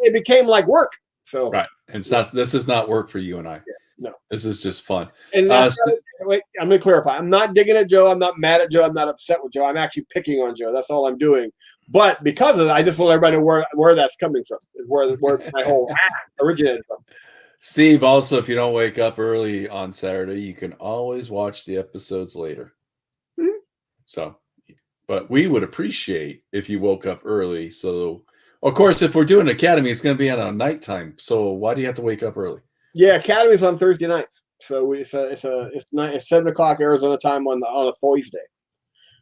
it became like work. So right. And this is not work for you and I. Yeah, no, this is just fun. And wait, I'm going to clarify. I'm not digging at Joe. I'm not mad at Joe. I'm not upset with Joe. I'm actually picking on Joe. That's all I'm doing. But because of that, I just want everybody to know where that's coming from. Is where my whole originated from. Steve, also, if you don't wake up early on Saturday, you can always watch the episodes later. Mm-hmm. So, but we would appreciate if you woke up early. So, of course, if we're doing Academy, it's going to be on a nighttime. So, why do you have to wake up early? Yeah, Academy's on Thursday nights. So it's 7:00 Arizona time on a Thursday.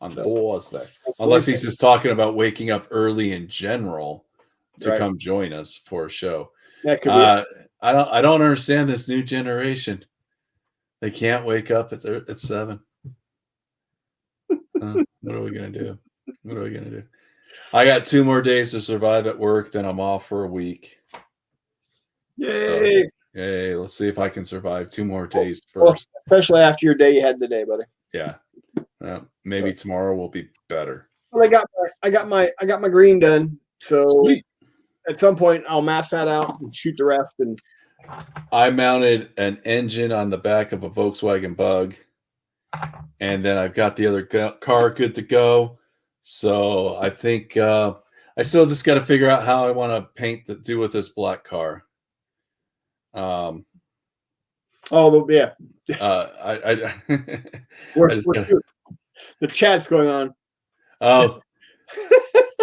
On Thursday, unless he's just talking about waking up early in general to come join us for a show. That could be. I don't understand this new generation. They can't wake up at 7. What are we gonna do? What are we gonna do? I got 2 more days to survive at work, then I'm off for a week. Yay! So, yay! Let's see if I can survive 2 more days first. Well, especially after your day you had today, buddy. Yeah. Maybe tomorrow will be better. Well, I got my green done. So sweet. At some point I'll mass that out and shoot the rest. And I mounted an engine on the back of a Volkswagen Bug, and then I've got the other car good to go. So I think I still just got to figure out how I want to do with this black car. Oh, yeah. I We're, just we're gotta. cute. The chat's going on. Oh,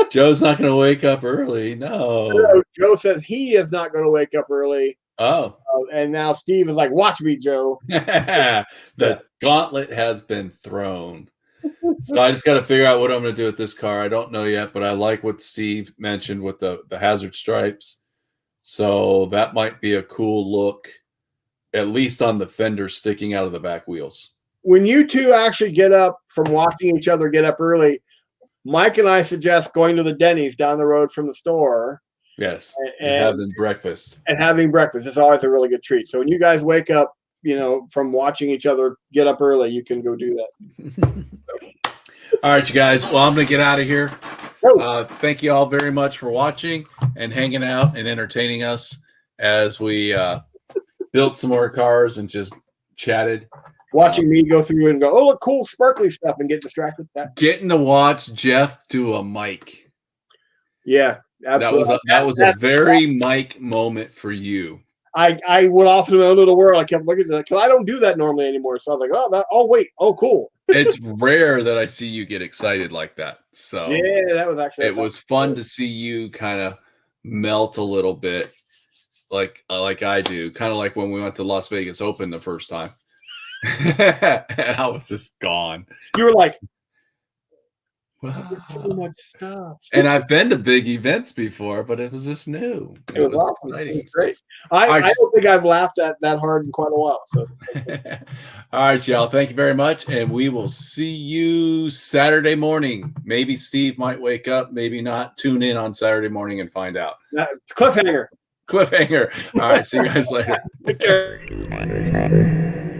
Joe's not going to wake up early. No. Joe says he is not going to wake up early. Oh. And now Steve is like, watch me, Joe. The gauntlet has been thrown. So I just got to figure out what I'm going to do with this car. I don't know yet, but I like what Steve mentioned with the hazard stripes. So that might be a cool look, at least on the fender sticking out of the back wheels. When you two actually get up from watching each other get up early, Mike and I suggest going to the Denny's down the road from the store. Yes, and having breakfast. And having breakfast. It's always a really good treat. So when you guys wake up, from watching each other get up early, you can go do that. All right, you guys. Well, I'm going to get out of here. Thank you all very much for watching and hanging out and entertaining us as we built some more cars and just chatted. Watching me go through and go, oh, look, cool, sparkly stuff, and get distracted. Getting to watch Jeff do a mic. Yeah, absolutely. That was a very Mike moment for you. I went off into my own little world. I kept looking at that because I don't do that normally anymore. So I was like, oh, cool. It's rare that I see you get excited like that. So yeah, that was actually. It was fun to see you kind of melt a little bit, like I do, kind of like when we went to Las Vegas Open the first time. And I was just gone. You were like, wow. So much stuff. And I've been to big events before, but it was just new. It was awesome. Exciting. It was great. I don't think I've laughed at that hard in quite a while. So. All right, y'all. Thank you very much. And we will see you Saturday morning. Maybe Steve might wake up, maybe not. Tune in on Saturday morning and find out. Cliffhanger. All right. See you guys later. Take care.